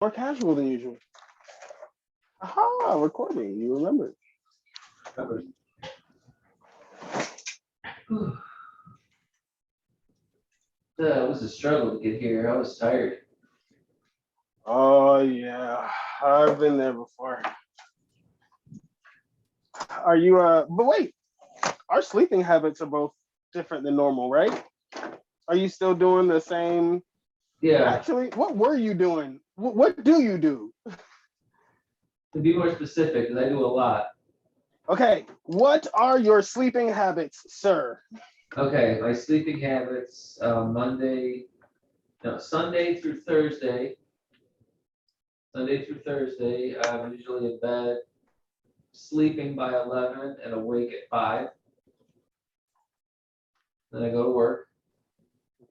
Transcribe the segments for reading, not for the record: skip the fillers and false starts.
More casual than usual. Aha, recording. You remember. It was a struggle to get here. I was tired. Oh yeah, I've been there before. Are you but wait, our sleeping habits are both different than normal, right? Are you still doing the same? Yeah, Actually, what were you doing? What do you do? to be more specific, because I do a lot. Okay, what are your sleeping habits, sir? Okay, my sleeping habits, Sunday through Thursday. Sunday through Thursday, I'm usually in bed, sleeping by 11 and awake at 5. Then I go to work.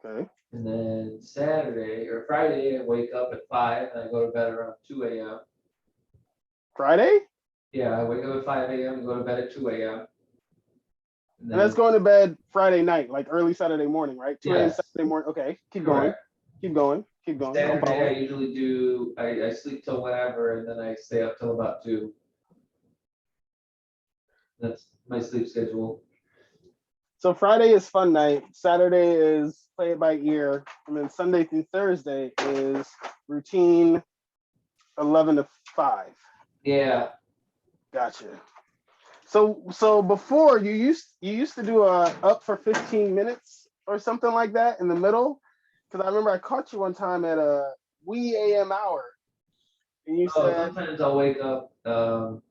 Okay. And then Saturday or Friday, I wake up at 5 and I go to bed around 2 a.m. Friday? Yeah, I wake up at 5 a.m. and go to bed at 2 a.m. And And that's then, going to bed Friday night, like early Saturday morning, right? 2 a.m. yes, Saturday morning. Okay, keep going. correct. Keep going. Keep going. I'm Saturday, I following. usually I sleep till whatever, and then I stay up till about 2. That's my sleep schedule. So Friday is fun night. Saturday is play it by ear. And then Sunday through Thursday is routine 11 to 5. Yeah, Gotcha. So before you used to do a up for 15 minutes or something like that in the middle. Because I remember I caught you one time at a wee AM hour and you oh, said, sometimes I'll wake up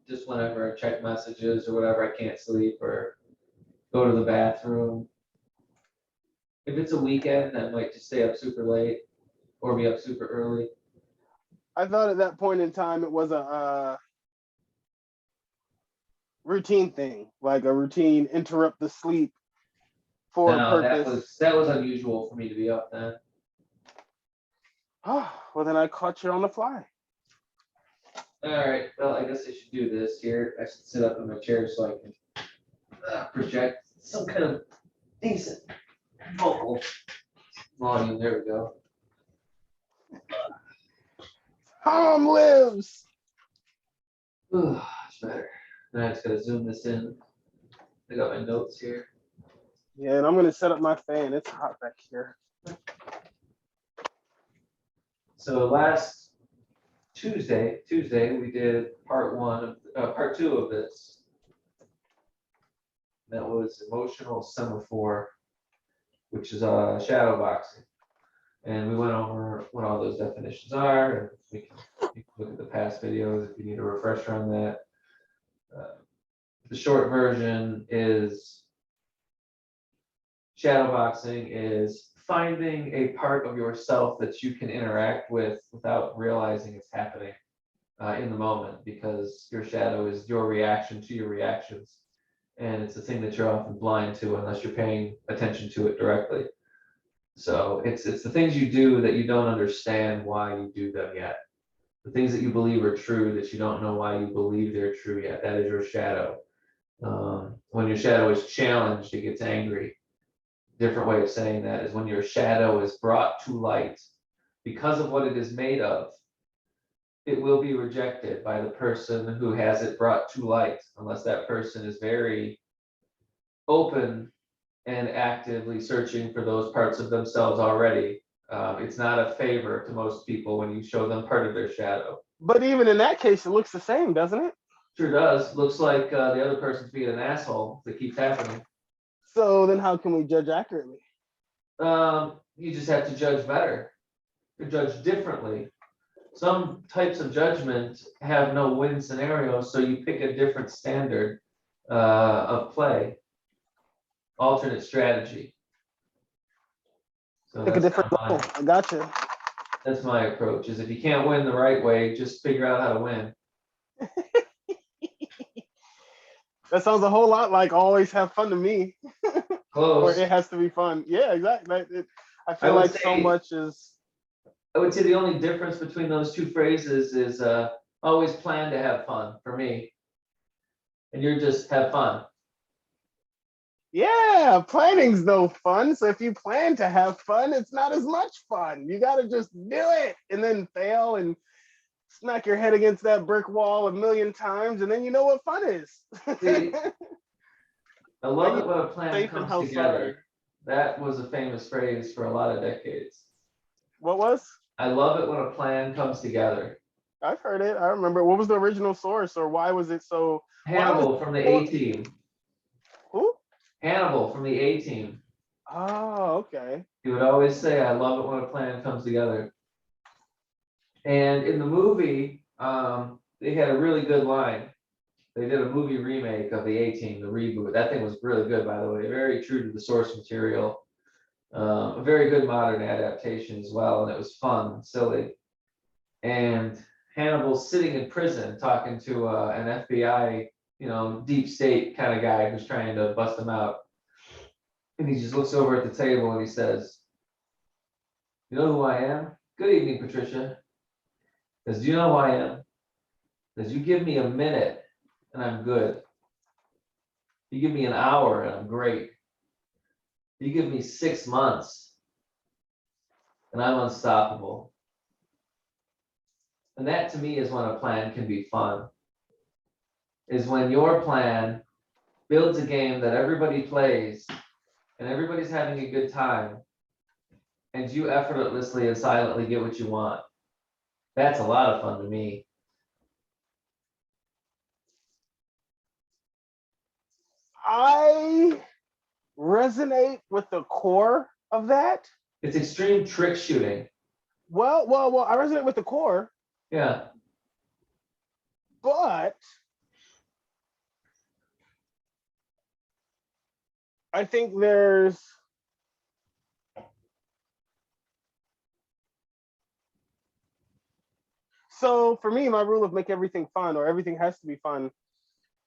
just whenever I check messages or whatever, I can't sleep or go to the bathroom. If it's a weekend, I might just stay up super late or be up super early. I thought at that point in time it was a routine thing, like a routine interrupt the sleep for a No, purpose. that was unusual for me to be up then. Oh, well, then I caught you on the fly. All right, well, I guess I should do this here. I should sit up in my chair so I can project some kind of decent vocal volume. There we go. Tom lives. Ooh, it's better. Now I just gotta zoom this in. I got my notes here. Yeah, and I'm gonna set up my fan. It's hot back here. So last Tuesday we did part two of this. That was emotional semaphore, which is shadow boxing, and we went over what all those definitions are, and you can look at the past videos if you need a refresher on that. The short version is shadowboxing is finding a part of yourself that you can interact with without realizing it's happening in the moment, because your shadow is your reaction to your reactions. And it's the thing that you're often blind to unless you're paying attention to it directly. So it's the things you do that you don't understand why you do them yet. The things that you believe are true that you don't know why you believe they're true yet. That is your shadow. When your shadow is challenged, it gets angry. Different way of saying that is when your shadow is brought to light because of what it is made of, it will be rejected by the person who has it brought to light, unless that person is very open and actively searching for those parts of themselves already. It's not a favor to most people when you show them part of their shadow. But even in that case, it looks the same, doesn't it? Sure does. Looks like the other person's being an asshole that keeps happening. So then, how can we judge accurately? You just have to judge better, to judge differently. Some types of judgment have no win scenario, so you pick a different standard of play, alternate strategy. So Pick a different goal. I gotcha. that's my approach. Is if you can't win the right way, just figure out how to win. That sounds a whole lot like always have fun to me, or Close. it has to be fun. Yeah, exactly. I I feel would like so say much is. I would say the only difference between those two phrases is always plan to have fun for me, and you're just have fun. Yeah, planning's no fun. So if you plan to have fun, it's not as much fun. You got to just do it and then fail and smack your head against that brick wall a million times, and then you know what fun is. See, I love Then it when a you're plan safe and comes held sorry. together. That was a famous phrase for a lot of decades. What was? I love it when a plan comes together. I've heard it. I remember. What was the original source, or why was it so? Why was Hannibal from the it, A Team. who? Hannibal from the A Team. Oh, okay. He would always say, I love it when a plan comes together. And in the movie, they had a really good line. They did a movie remake of the A Team, the reboot. That thing was really good, by the way, very true to the source material. A very good modern adaptation as well, and it was fun and silly. And Hannibal's sitting in prison talking to an FBI, deep state kind of guy who's trying to bust him out. And he just looks over at the table and he says, "You know who I am? Good evening, Patricia." Because do you know who I am? Because you give me a minute and I'm good. You give me an hour and I'm great. You give me 6 months and I'm unstoppable. And that to me is when a plan can be fun. Is when your plan builds a game that everybody plays and everybody's having a good time and you effortlessly and silently get what you want. That's a lot of fun to me. I resonate with the core of that. It's extreme trick shooting. Well. I resonate with the core, Yeah. but I think there's so for me, my rule of make everything fun or everything has to be fun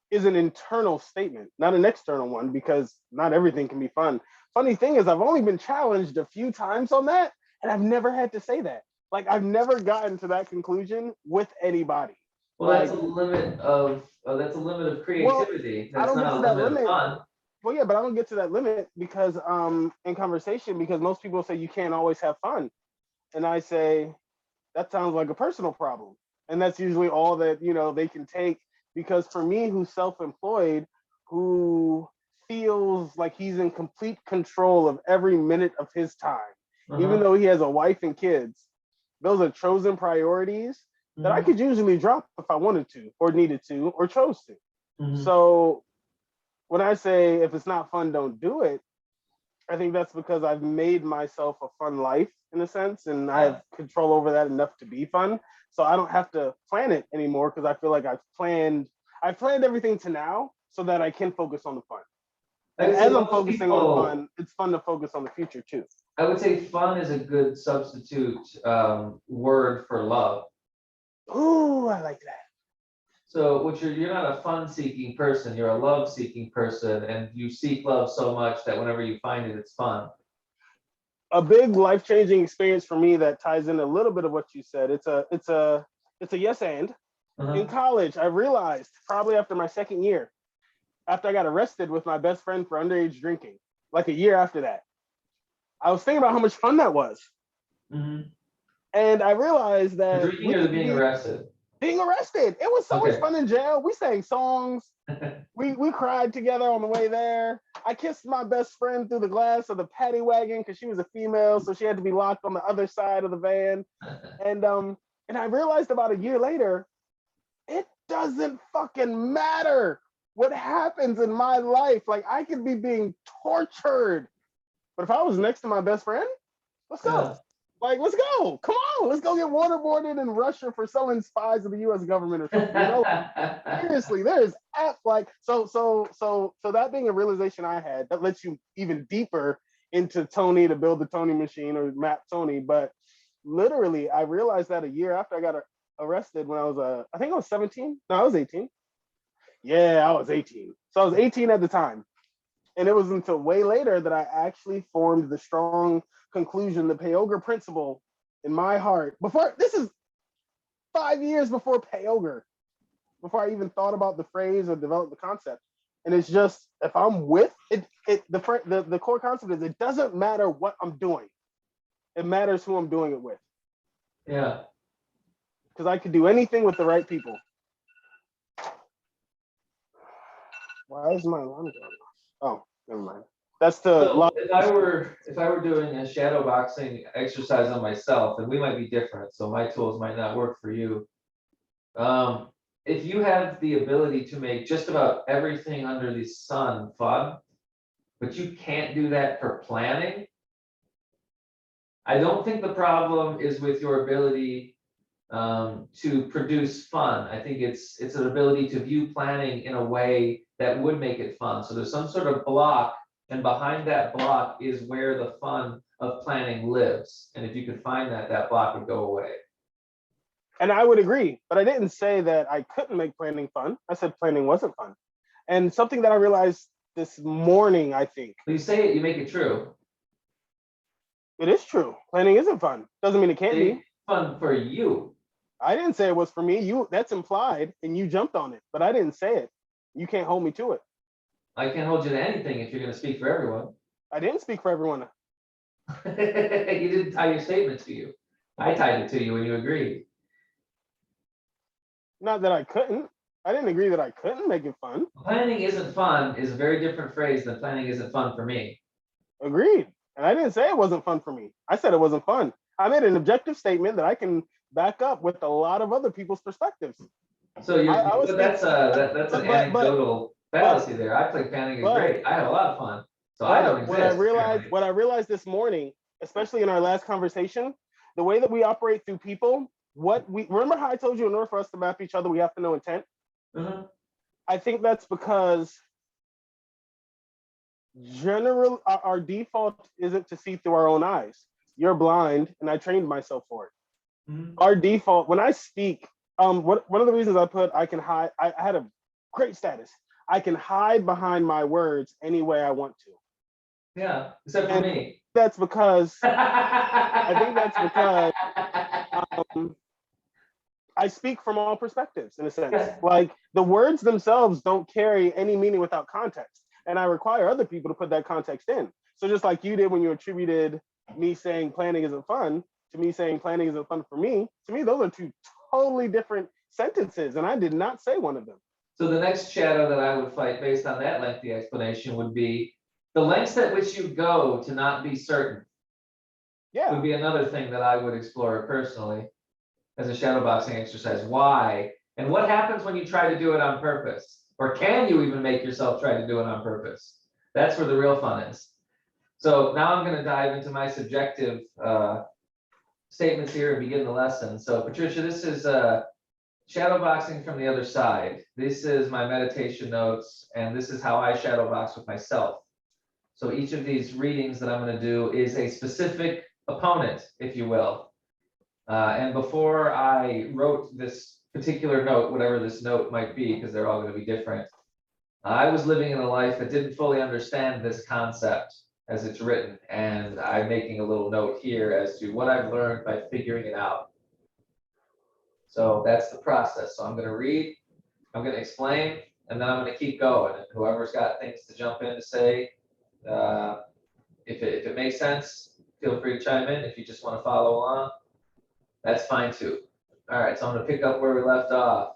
is an internal statement, not an external one, because not everything can be fun. Funny thing is, I've only been challenged a few times on that, and I've never had to say that. Like, I've never gotten to that conclusion with anybody. Well, Like, that's a limit of well, creativity. I That's don't get not to a that limit of limit. fun. Well, yeah, but I don't get to that limit because in conversation, because most people say you can't always have fun. And I say, that sounds like a personal problem. And that's usually all that, they can take. Because for me, who's self-employed, who feels like he's in complete control of every minute of his time, even Uh-huh. though he has a wife and kids, those are chosen priorities that I Mhm. could usually drop if I wanted to, or needed to, or chose to. Mhm. So when I say if it's not fun, don't do it, I think that's because I've made myself a fun life in a sense, and I Yeah. have control over that enough to be fun. So I don't have to plan it anymore because I feel like I've planned everything to now so that I can focus on the fun. I And would say as I'm most focusing on the people, fun, it's fun to focus on the future too. I would say fun is a good substitute word for love. Ooh, I like that. So, which you're not a fun-seeking person, you're a love-seeking person, and you seek love so much that whenever you find it, it's fun. A big life-changing experience for me that ties in a little bit of what you said. It's a yes and. In Uh-huh. college, I realized probably after my second year, after I got arrested with my best friend for underage drinking, like a year after that, I was thinking about how much fun that was. Mhm. And I realized The that drinking we or the could being be arrested? being arrested. It was so much Okay. fun in jail. We sang songs. We cried together on the way there. I kissed my best friend through the glass of the paddy wagon because she was a female, so she had to be locked on the other side of the van. And I realized about a year later, it doesn't fucking matter what happens in my life. Like I could be being tortured, but if I was next to my best friend, let's go. Yeah. Like, let's go. Come on, let's go get waterboarded in Russia for selling spies of the U.S. government or something. Seriously, there is app like so that being a realization I had that lets you even deeper into Tony to build the Tony machine or map Tony. But literally, I realized that a year after I got arrested when I was I think I was 17. No, I was 18. Yeah, I was 18. So I was 18 at the time. And it was until way later that I actually formed the strong conclusion, the Payoga principle in my heart. Before this is 5 years before Payoga, before I even thought about the phrase or developed the concept. And it's just if I'm with it, the core concept is it doesn't matter what I'm doing. It matters who I'm doing it with. Yeah. because I could do anything with the right people. Why is my alarm going off? Oh, never mind. That's the So if I were doing a shadow boxing exercise on myself, and we might be different, so my tools might not work for you. If you have the ability to make just about everything under the sun fun, but you can't do that for planning, I don't think the problem is with your ability to produce fun. I think it's an ability to view planning in a way that would make it fun. So there's some sort of block, and behind that block is where the fun of planning lives. And if you could find that, that block would go away. And I would agree, but I didn't say that I couldn't make planning fun. I said planning wasn't fun. And something that I realized this morning, I think. When you say it, you make it true. It is true. Planning isn't fun. Doesn't mean it can't be. Fun for you. I didn't say it was for me. That's implied, and you jumped on it, but I didn't say it. You can't hold me to it. I can't hold you to anything if you're going to speak for everyone. I didn't speak for everyone. You didn't tie your statement to you. I tied it to you when you agreed. Not that I couldn't. I didn't agree that I couldn't make it fun. Planning isn't fun is a very different phrase than planning isn't fun for me. Agreed. And I didn't say it wasn't fun for me. I said it wasn't fun. I made an objective statement that I can back up with a lot of other people's perspectives. So that's an anecdotal fallacy there. I think planning is great. I have a lot of fun. So I don't exist. What I realized this morning, especially in our last conversation, the way that we operate through people, remember how I told you in order for us to map each other, we have to know intent? Mm-hmm. I think that's because our default isn't to see through our own eyes. You're blind, and I trained myself for it. Mm-hmm. Our default, when I speak, one of the reasons I put I can hide, I had a great status. I can hide behind my words any way I want to. Yeah, except for me. That's because I think that's because I speak from all perspectives, in a sense. Like, the words themselves don't carry any meaning without context. And I require other people to put that context in. So just like you did when you attributed me saying planning isn't fun to me saying planning isn't fun for me, to me, those are two totally different sentences. And I did not say one of them. So the next shadow that I would fight based on that lengthy explanation would be the lengths at which you go to not be certain. Yeah. Would be another thing that I would explore personally as a shadow boxing exercise. Why? And what happens when you try to do it on purpose? Or can you even make yourself try to do it on purpose? That's where the real fun is. So now I'm going to dive into my subjective statements here and begin the lesson. So Patricia, this is shadow boxing from the other side. This is my meditation notes, and this is how I shadow box with myself. So each of these readings that I'm going to do is a specific opponent, if you will. And before I wrote this particular note, whatever this note might be, because they're all going to be different, I was living in a life that didn't fully understand this concept as it's written. And I'm making a little note here as to what I've learned by figuring it out. So that's the process. So I'm going to read, I'm going to explain, and then I'm going to keep going. And whoever's got things to jump in to say, if it makes sense, feel free to chime in. If you just want to follow along, that's fine too. All right, so I'm going to pick up where we left off.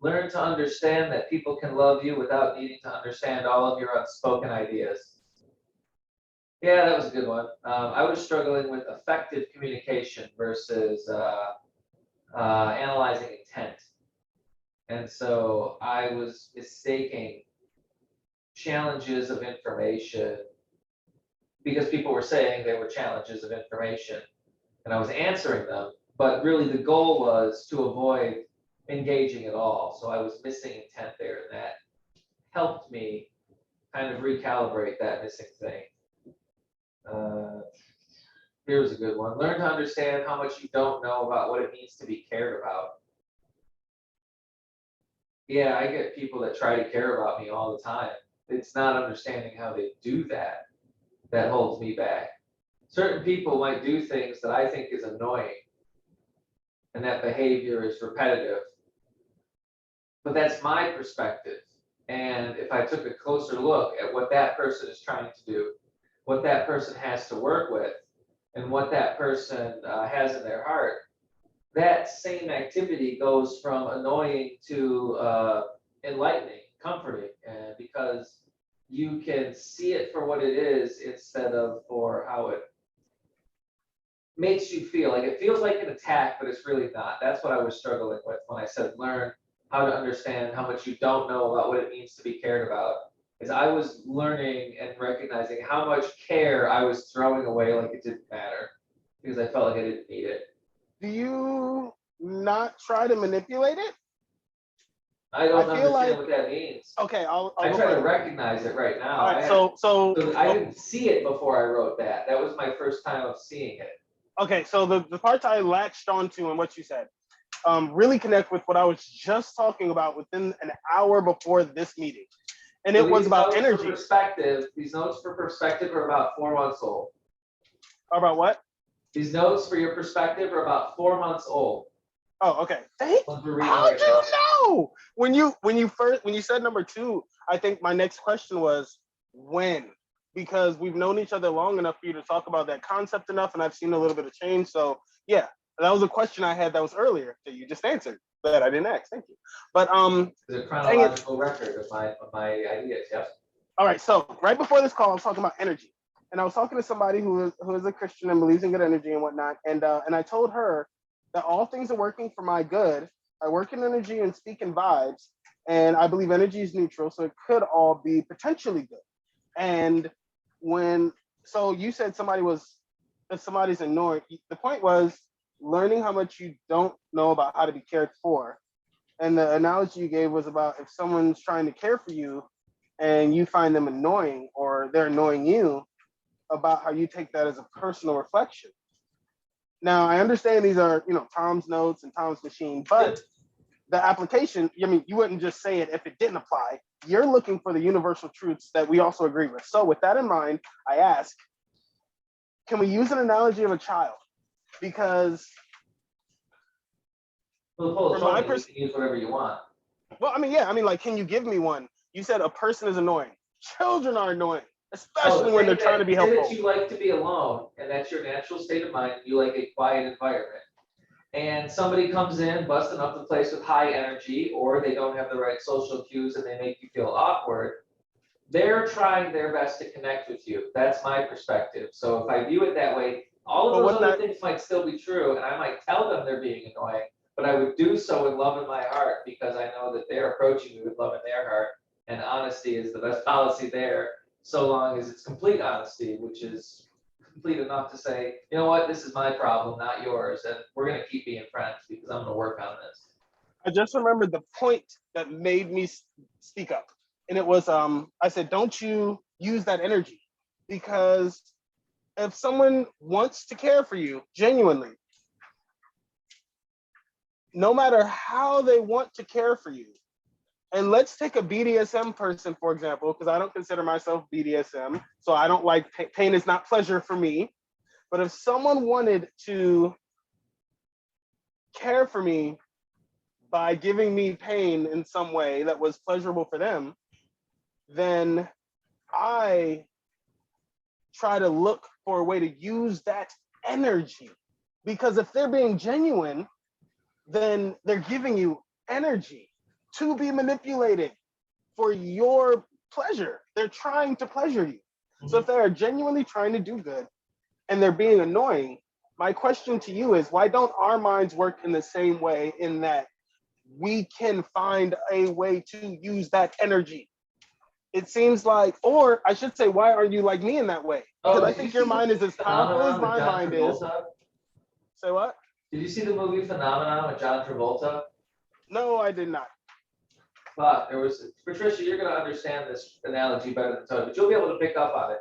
Learn to understand that people can love you without needing to understand all of your unspoken ideas. Yeah, that was a good one. I was struggling with effective communication versus analyzing intent. And so I was mistaking challenges of information because people were saying they were challenges of information and I was answering them, but really the goal was to avoid engaging at all. So I was missing intent there, and that helped me kind of recalibrate that missing thing. Here's a good one. Learn to understand how much you don't know about what it means to be cared about. Yeah, I get people that try to care about me all the time. It's not understanding how they do that that holds me back. Certain people might do things that I think is annoying, and that behavior is repetitive. But that's my perspective. And if I took a closer look at what that person is trying to do, what that person has to work with, and what that person has in their heart, that same activity goes from annoying to enlightening, comforting, and because you can see it for what it is instead of for how it makes you feel. Like it feels like an attack, but it's really not. That's what I was struggling with when I said learn how to understand how much you don't know about what it means to be cared about. Is I was learning and recognizing how much care I was throwing away like it didn't matter because I felt like I didn't need it. Do you not try to manipulate it? I don't I feel understand like- what that means. Okay, I'll I go try to further. recognize it right now. All I right, had- so so I didn't see it before I wrote that. That was my first time of seeing it. okay, so the parts I latched onto and what you said really connect with what I was just talking about within an hour before this meeting. And So it was these about notes for energy. perspective. These notes for perspective are about 4 months old. About what? These notes for your perspective are about 4 months old. Oh, okay. Thank Ones we're reading How'd right you now. know? When you said number 2, I think my next question was when, because we've known each other long enough for you to talk about that concept enough, and I've seen a little bit of change. So yeah, that was a question I had that was earlier that you just answered that I didn't ask. Thank you. But There's a chronological record of my ideas. Yes. all right. So right before this call, I was talking about energy, and I was talking to somebody who is a Christian and believes in good energy and whatnot, and I told her that all things are working for my good. I work in energy and speak in vibes, and I believe energy is neutral, so it could all be potentially good. And so you said if somebody's annoyed, the point was learning how much you don't know about how to be cared for. And the analogy you gave was about if someone's trying to care for you and you find them annoying or they're annoying you, about how you take that as a personal reflection. Now, I understand these are, Tom's notes and Tom's machine, but the application, I mean, you wouldn't just say it if it didn't apply. You're looking for the universal truths that we also agree with. So with that in mind, I ask, can we use an analogy of a child? Because, Well, Paul, From my you can use whatever you want. well, I mean, yeah, I mean, like, can you give me one? You said a person is annoying. Children are annoying, especially when they're trying to be Say helpful. that you like to be alone, and that's your natural state of mind. You like a quiet environment. And somebody comes in busting up the place with high energy, or they don't have the right social cues and they make you feel awkward. They're trying their best to connect with you. That's my perspective. So if I view it that way, all of But those what's other that- things might still be true, and I might tell them they're being annoying, but I would do so with love in my heart because I know that they're approaching me with love in their heart, and honesty is the best policy there, so long as it's complete honesty, which is complete enough to say, you know what, this is my problem, not yours, and we're gonna keep being friends because I'm gonna work on this. I just remembered the point that made me speak up. And it was, I said, don't you use that energy? Because if someone wants to care for you genuinely, no matter how they want to care for you, and let's take a BDSM person, for example, because I don't consider myself BDSM, so I don't like pain is not pleasure for me. But if someone wanted to care for me by giving me pain in some way that was pleasurable for them, then I try to look for a way to use that energy. Because if they're being genuine, then they're giving you energy to be manipulated for your pleasure. They're trying to pleasure you. So if they are genuinely trying to do good and they're being annoying, my question to you is, why don't our minds work in the same way, in that we can find a way to use that energy? It seems like, or I should say, why are you like me in that way? Because I think your mind is as powerful as my mind is. Say what? Did you see the movie Phenomenon with John Travolta? No, I did not. But there was, Patricia, you're gonna understand this analogy better than Tony, but you'll be able to pick up on it.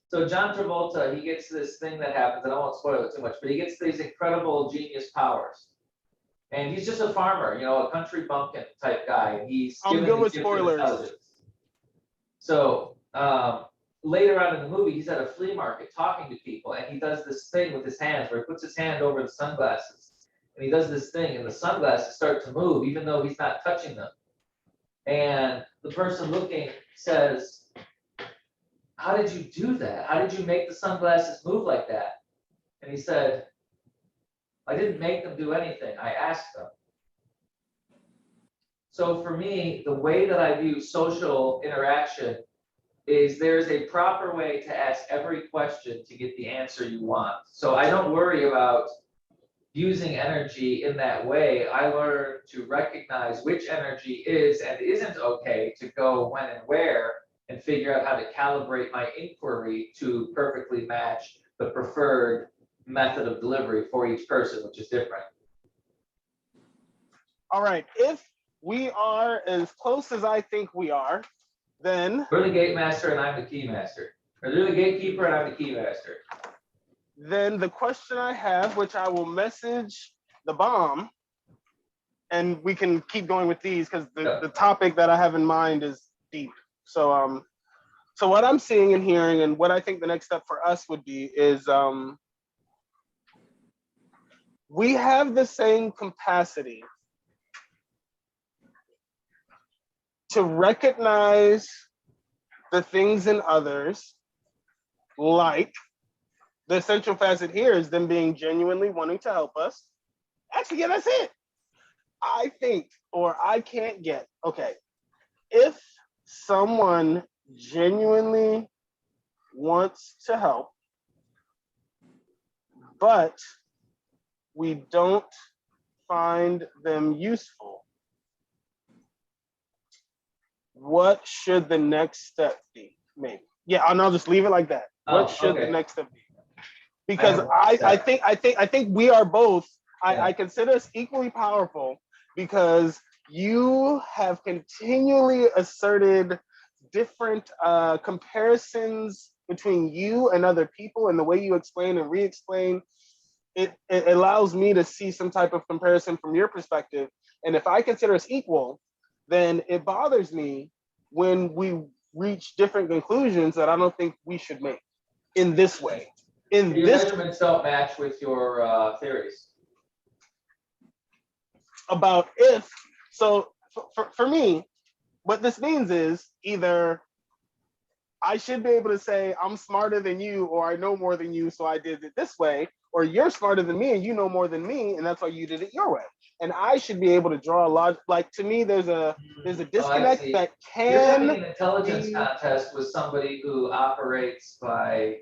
So John Travolta, he gets this thing that happens, and I won't spoil it too much, but he gets these incredible genius powers. And he's just a farmer, a country bumpkin type guy, and he's I'm given good the with gift of spoilers. intelligence. So later on in the movie, he's at a flea market talking to people, and he does this thing with his hands where he puts his hand over the sunglasses, and he does this thing, and the sunglasses start to move even though he's not touching them. And the person looking says, how did you do that? How did you make the sunglasses move like that? And he said, I didn't make them do anything, I asked them. So for me, the way that I view social interaction is there's a proper way to ask every question to get the answer you want. So I don't worry about using energy in that way. I learn to recognize which energy is and isn't okay to go when and where, and figure out how to calibrate my inquiry to perfectly match the preferred method of delivery for each person, which is different. All right. If we are as close as I think we are, then You're the gate master and I'm the key master. Or you're the gatekeeper and I'm the key master. then the question I have, which I will message the bomb, and we can keep going with these because the topic that I have in mind is deep. So so what I'm seeing and hearing, and what I think the next step for us would be is we have the same capacity to recognize the things in others, like the essential facet here is them being genuinely wanting to help us. Actually, yeah, that's it. I think, or I can't get, okay, if someone genuinely wants to help, but we don't find them useful, what should the next step be? Maybe. Yeah, and I'll just leave it like that. What should the next step be? Because I think we are both, I consider us equally powerful, because you have continually asserted different comparisons between you and other people, and the way you explain and re-explain, it allows me to see some type of comparison from your perspective. And if I consider us equal, then it bothers me when we reach different conclusions that I don't think we should make in this way. Your measurements don't match with your theories. About if, so for me, what this means is either I should be able to say I'm smarter than you, or I know more than you, so I did it this way, or you're smarter than me and you know more than me, and that's why you did it your way. And I should be able to draw a lot. Like, to me, there's a disconnect that can. You're having an intelligence contest with somebody who operates by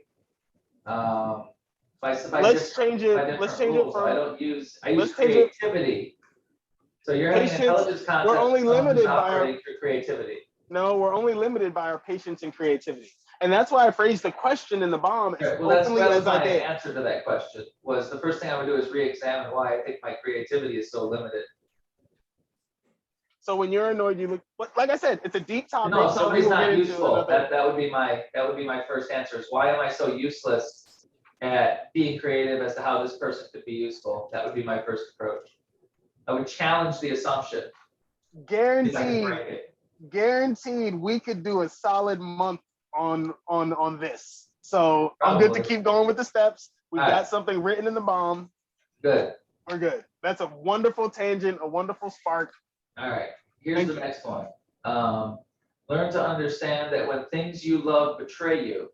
let's change it. Let's change it from. I use creativity. So you're having an intelligence contest. We're only limited by our creativity. No, we're only limited by our patience and creativity. And that's why I phrased the question in the bomb as openly as I did. My answer to that question was, the first thing I would do is re-examine why I think my creativity is so limited. So when you're annoyed, you look, like I said, it's a deep topic. No, somebody's not useful. That would be my first answer, is why am I so useless at being creative as to how this person could be useful? That would be my first approach. I would challenge the assumption. Guaranteed we could do a solid month on this. So I'm good to keep going with the steps. We got something written in the bomb. Good. We're good. That's a wonderful tangent, a wonderful spark. All right. Here's the next one. Learn to understand that when things you love betray you,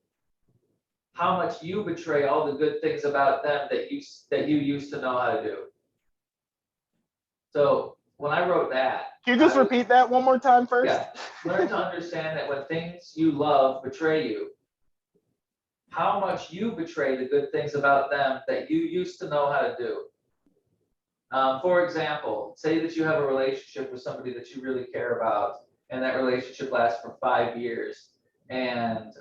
how much you betray all the good things about them that you used to know how to do. So when I wrote that, can you just repeat that one more time first? Yeah. Learn to understand that when things you love betray you, how much you betray the good things about them that you used to know how to do. For example, say that you have a relationship with somebody that you really care about, and that relationship lasts for 5 years, and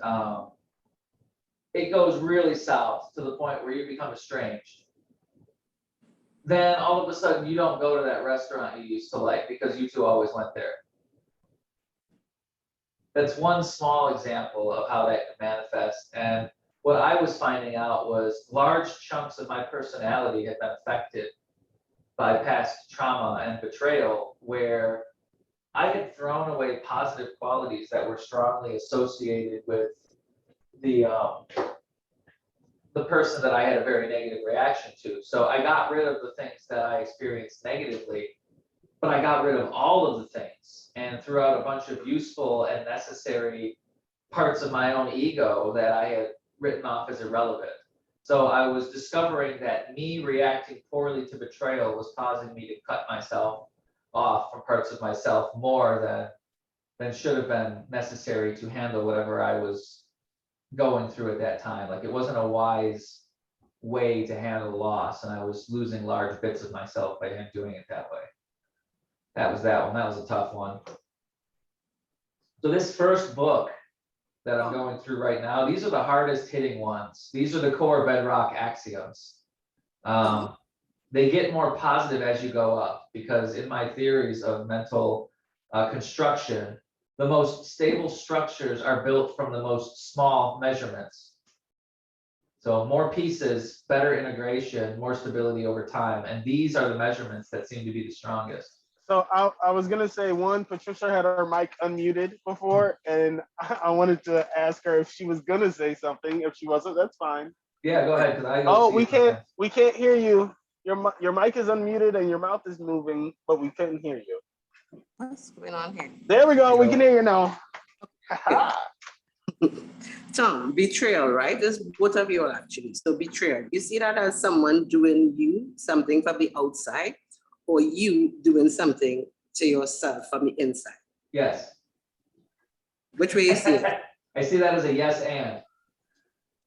it goes really south to the point where you become estranged. Then all of a sudden you don't go to that restaurant you used to like because you two always went there. That's one small example of how that can manifest. And what I was finding out was large chunks of my personality had been affected by past trauma and betrayal, where I had thrown away positive qualities that were strongly associated with the person that I had a very negative reaction to. So I got rid of the things that I experienced negatively, but I got rid of all of the things and threw out a bunch of useful and necessary parts of my own ego that I had written off as irrelevant. So I was discovering that me reacting poorly to betrayal was causing me to cut myself off from parts of myself more than should have been necessary to handle whatever I was going through at that time. Like it wasn't a wise way to handle loss, and I was losing large bits of myself by him doing it that way. That was that one. That was a tough one. So this first book that I'm going through right now, these are the hardest hitting ones. These are the core bedrock axioms. They get more positive as you go up, because in my theories of mental construction, the most stable structures are built from the most small measurements. So more pieces, better integration, more stability over time. And these are the measurements that seem to be the strongest. So I was gonna say, one, Patricia had her mic unmuted before, and I wanted to ask her if she was gonna say something. If she wasn't, that's fine. Yeah, go ahead. We can't hear you. Your mic is unmuted and your mouth is moving, but we couldn't hear you. What's going on here? There we go. We can hear you now. Tom, betrayal, right? There's both of you actually. So betrayal, you see that as someone doing you something from the outside, or you doing something to yourself from the inside? Yes. Which way you see it? I see that as a yes and.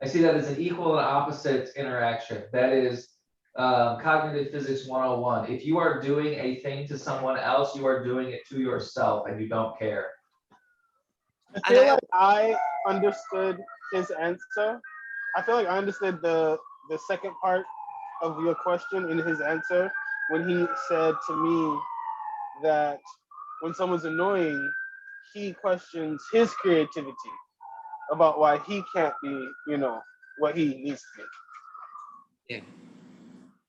I see that as an equal and opposite interaction. That is cognitive physics 101. If you are doing a thing to someone else, you are doing it to yourself and you don't care. I feel like I understood his answer. I feel like I understood the second part of your question in his answer when he said to me that when someone's annoying, he questions his creativity about why he can't be, what he needs to be. Yeah.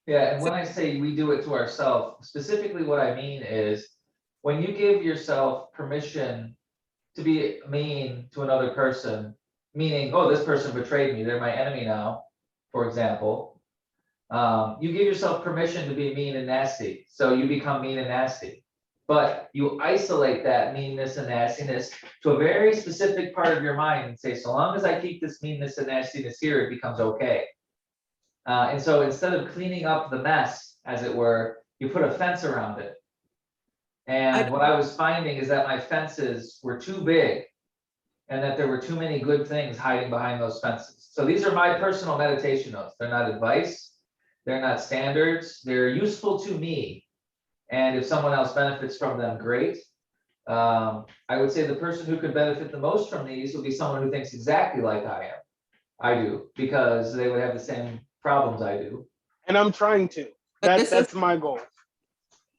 Yeah, and when I say we do it to ourselves, specifically what I mean is when you give yourself permission to be mean to another person, meaning, oh, this person betrayed me, they're my enemy now, for example, you give yourself permission to be mean and nasty, so you become mean and nasty. But you isolate that meanness and nastiness to a very specific part of your mind and say, so long as I keep this meanness and nastiness here, it becomes okay. And so instead of cleaning up the mess, as it were, you put a fence around it. And what I was finding is that my fences were too big and that there were too many good things hiding behind those fences. So these are my personal meditation notes. They're not advice. They're not standards. They're useful to me. And if someone else benefits from them, great. I would say the person who could benefit the most from these would be someone who thinks exactly like I do, because they would have the same problems I do. And I'm trying to. That's my goal.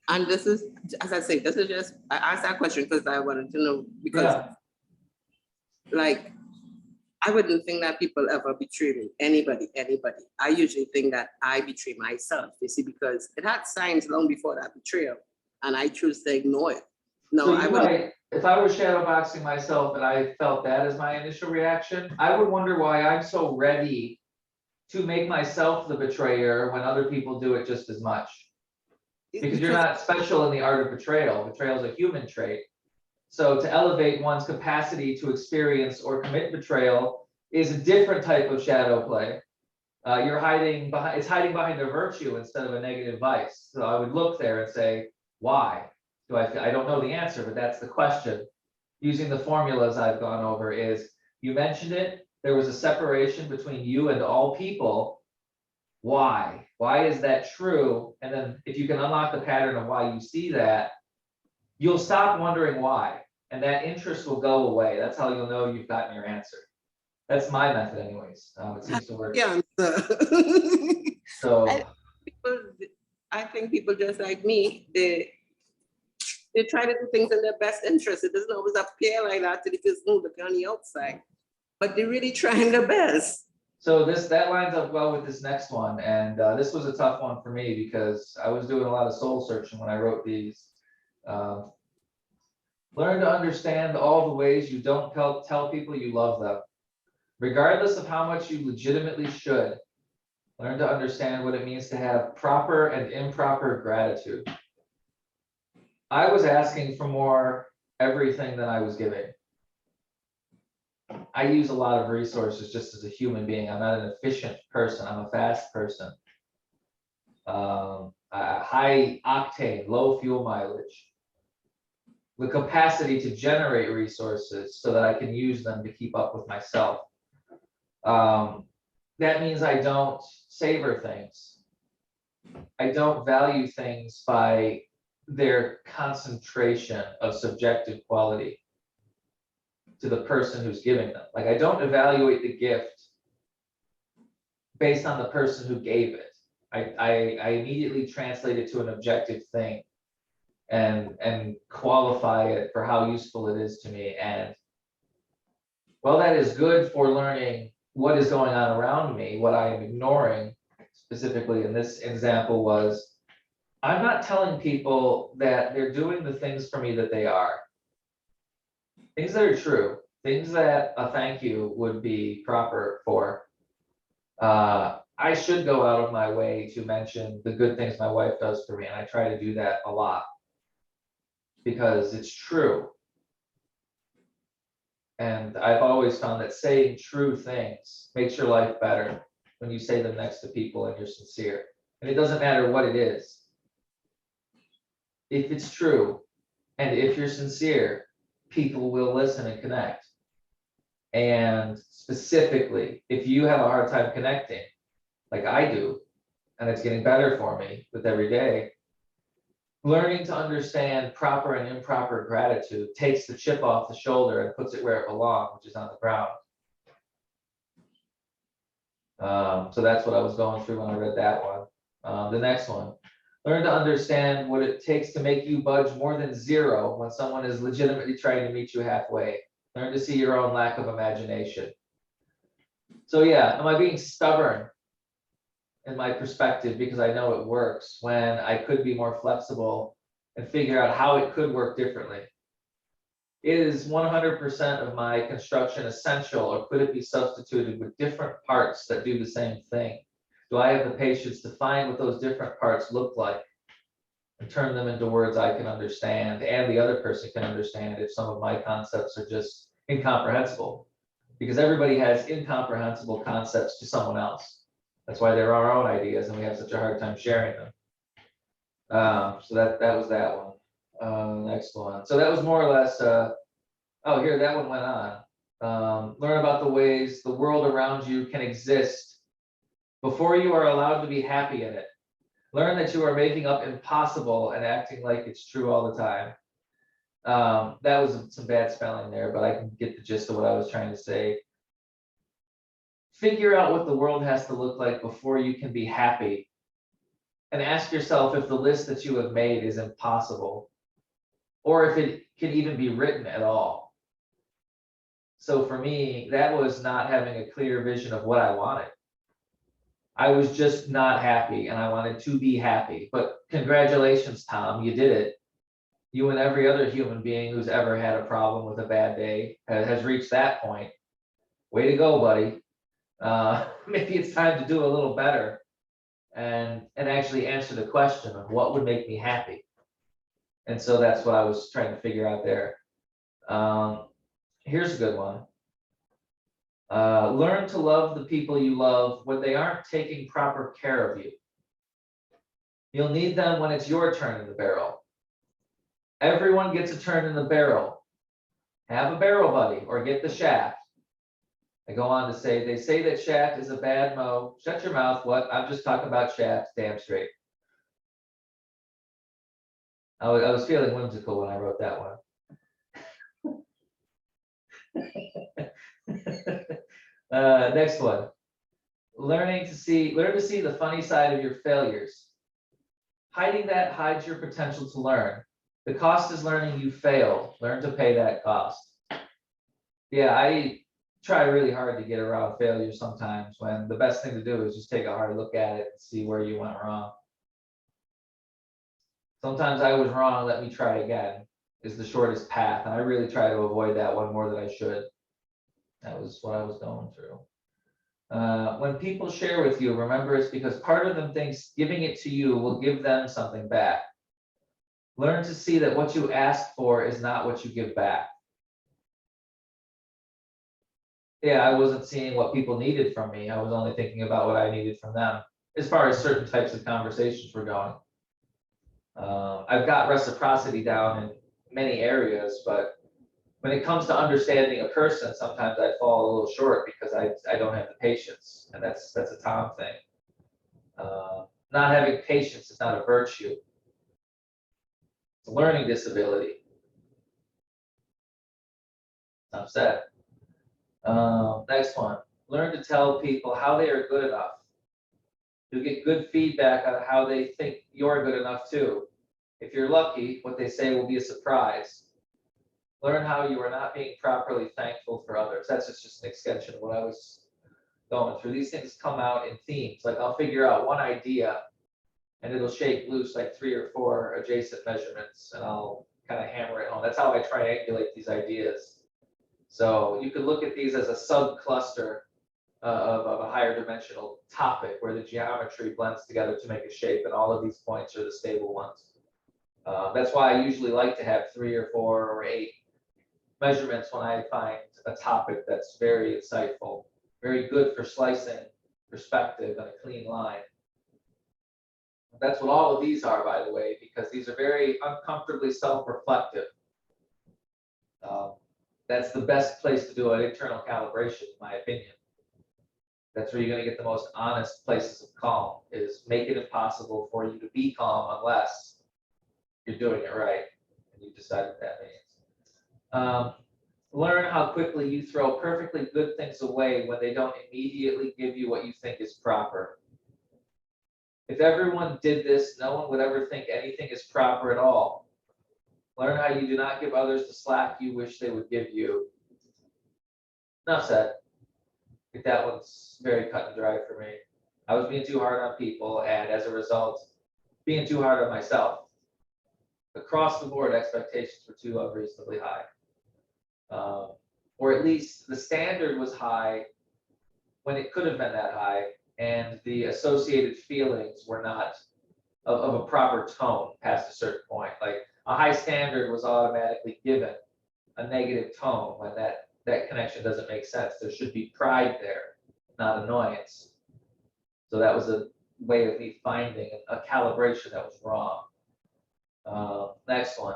And this is, as I say, this is just, I asked that question because I wanted to know, because like, I wouldn't think that people ever betray me, anybody. I usually think that I betray myself, you see, because it had signs long before that betrayal, and I choose to ignore it. No, So I wouldn't. right. If I was shadowboxing myself and I felt that as my initial reaction, I would wonder why I'm so ready to make myself the betrayer when other people do it just as much. Because you're not special in the art of betrayal. Betrayal is a human trait. So to elevate one's capacity to experience or commit betrayal is a different type of shadow play. You're hiding behind, it's hiding behind a virtue instead of a negative vice. So I would look there and say, why? I don't know the answer, but that's the question. Using the formulas I've gone over is, you mentioned it, there was a separation between you and all people. Why? Why is that true? And then if you can unlock the pattern of why you see that, you'll stop wondering why. And that interest will go away. That's how you'll know you've gotten your answer. That's my method anyways. It seems to work. Yeah. So I think people just like me, they try to do things in their best interest. It doesn't always appear like that to the person looking on the outside, but they're really trying their best. So that lines up well with this next one. And this was a tough one for me because I was doing a lot of soul searching when I wrote these. Learn to understand all the ways you don't tell people you love them. Regardless of how much you legitimately should, learn to understand what it means to have proper and improper gratitude. I was asking for more everything that I was giving. I use a lot of resources just as a human being. I'm not an efficient person. I'm a fast person. High octane, low fuel mileage. The capacity to generate resources so that I can use them to keep up with myself. That means I don't savor things. I don't value things by their concentration of subjective quality to the person who's giving them. Like, I don't evaluate the gift based on the person who gave it. I immediately translate it to an objective thing and qualify it for how useful it is to me. And well, that is good for learning what is going on around me. What I am ignoring, specifically in this example, was I'm not telling people that they're doing the things for me that they are. Things that are true, things that a thank you would be proper for. I should go out of my way to mention the good things my wife does for me, and I try to do that a lot because it's true. And I've always found that saying true things makes your life better when you say them next to people and you're sincere. And it doesn't matter what it is. If it's true and if you're sincere, people will listen and connect. And specifically, if you have a hard time connecting, like I do, and it's getting better for me with every day, learning to understand proper and improper gratitude takes the chip off the shoulder and puts it where it belongs, which is on the ground. So that's what I was going through when I read that one. The next one, learn to understand what it takes to make you budge more than zero when someone is legitimately trying to meet you halfway. Learn to see your own lack of imagination. So yeah, am I being stubborn in my perspective because I know it works when I could be more flexible and figure out how it could work differently? Is 100% of my construction essential, or could it be substituted with different parts that do the same thing? Do I have the patience to find what those different parts look like and turn them into words I can understand and the other person can understand if some of my concepts are just incomprehensible? Because everybody has incomprehensible concepts to someone else. That's why they're our own ideas and we have such a hard time sharing them. So that was that one. Next one. So that was more or less, oh, here, that one went on. Learn about the ways the world around you can exist before you are allowed to be happy in it. Learn that you are making up impossible and acting like it's true all the time. That was some bad spelling there, but I can get the gist of what I was trying to say. Figure out what the world has to look like before you can be happy. And ask yourself if the list that you have made is impossible, or if it can even be written at all. So for me, that was not having a clear vision of what I wanted. I was just not happy and I wanted to be happy. But congratulations, Tom, you did it. You and every other human being who's ever had a problem with a bad day has reached that point. Way to go, buddy. Maybe it's time to do a little better and actually answer the question of what would make me happy. And so that's what I was trying to figure out there. Here's a good one. Learn to love the people you love when they aren't taking proper care of you. You'll need them when it's your turn in the barrel. Everyone gets a turn in the barrel. Have a barrel buddy or get the shaft. I go on to say, they say that shaft is a bad mo. Shut your mouth, what? I'm just talking about shaft, damn straight. I was feeling whimsical when I wrote that one. Next one. Learn to see the funny side of your failures. Hiding that hides your potential to learn. The cost is learning you failed. Learn to pay that cost. Yeah, I try really hard to get around failure sometimes when the best thing to do is just take a hard look at it and see where you went wrong. Sometimes I was wrong, let me try again, is the shortest path. And I really try to avoid that one more than I should. That was what I was going through. When people share with you, remember it's because part of them thinks giving it to you will give them something back. Learn to see that what you ask for is not what you give back. yeah, I wasn't seeing what people needed from me. I was only thinking about what I needed from them as far as certain types of conversations were going. I've got reciprocity down in many areas, but when it comes to understanding a person, sometimes I fall a little short because I don't have the patience, and that's a Tom thing. Not having patience is not a virtue. It's a learning disability. Enough said. Next one. Learn to tell people how they are good enough. You'll get good feedback on how they think you're good enough too. If you're lucky, what they say will be a surprise. Learn how you are not being properly thankful for others. That's just an extension of what I was going through. These things come out in themes. Like I'll figure out one idea and it'll shake loose like 3 or 4 adjacent measurements, and I'll kind of hammer it home. That's how I triangulate these ideas. So you could look at these as a subcluster of a higher dimensional topic where the geometry blends together to make a shape, and all of these points are the stable ones. That's why I usually like to have 3 or 4 or 8 measurements when I find a topic that's very insightful, very good for slicing perspective and a clean line. That's what all of these are, by the way, because these are very uncomfortably self-reflective. That's the best place to do an internal calibration, in my opinion. That's where you're going to get the most honest places of calm, is make it impossible for you to be calm unless you're doing it right, and you decide what that means. Learn how quickly you throw perfectly good things away when they don't immediately give you what you think is proper. If everyone did this, no one would ever think anything is proper at all. Learn how you do not give others the slack you wish they would give you. Enough said. I think that one's very cut and dry for me. I was being too hard on people, and as a result, being too hard on myself. Across the board, expectations were too unreasonably high. Or at least the standard was high when it could have been that high, and the associated feelings were not of a proper tone past a certain point. Like a high standard was automatically given a negative tone when that connection doesn't make sense. There should be pride there, not annoyance. So that was a way of me finding a calibration that was wrong. Next one.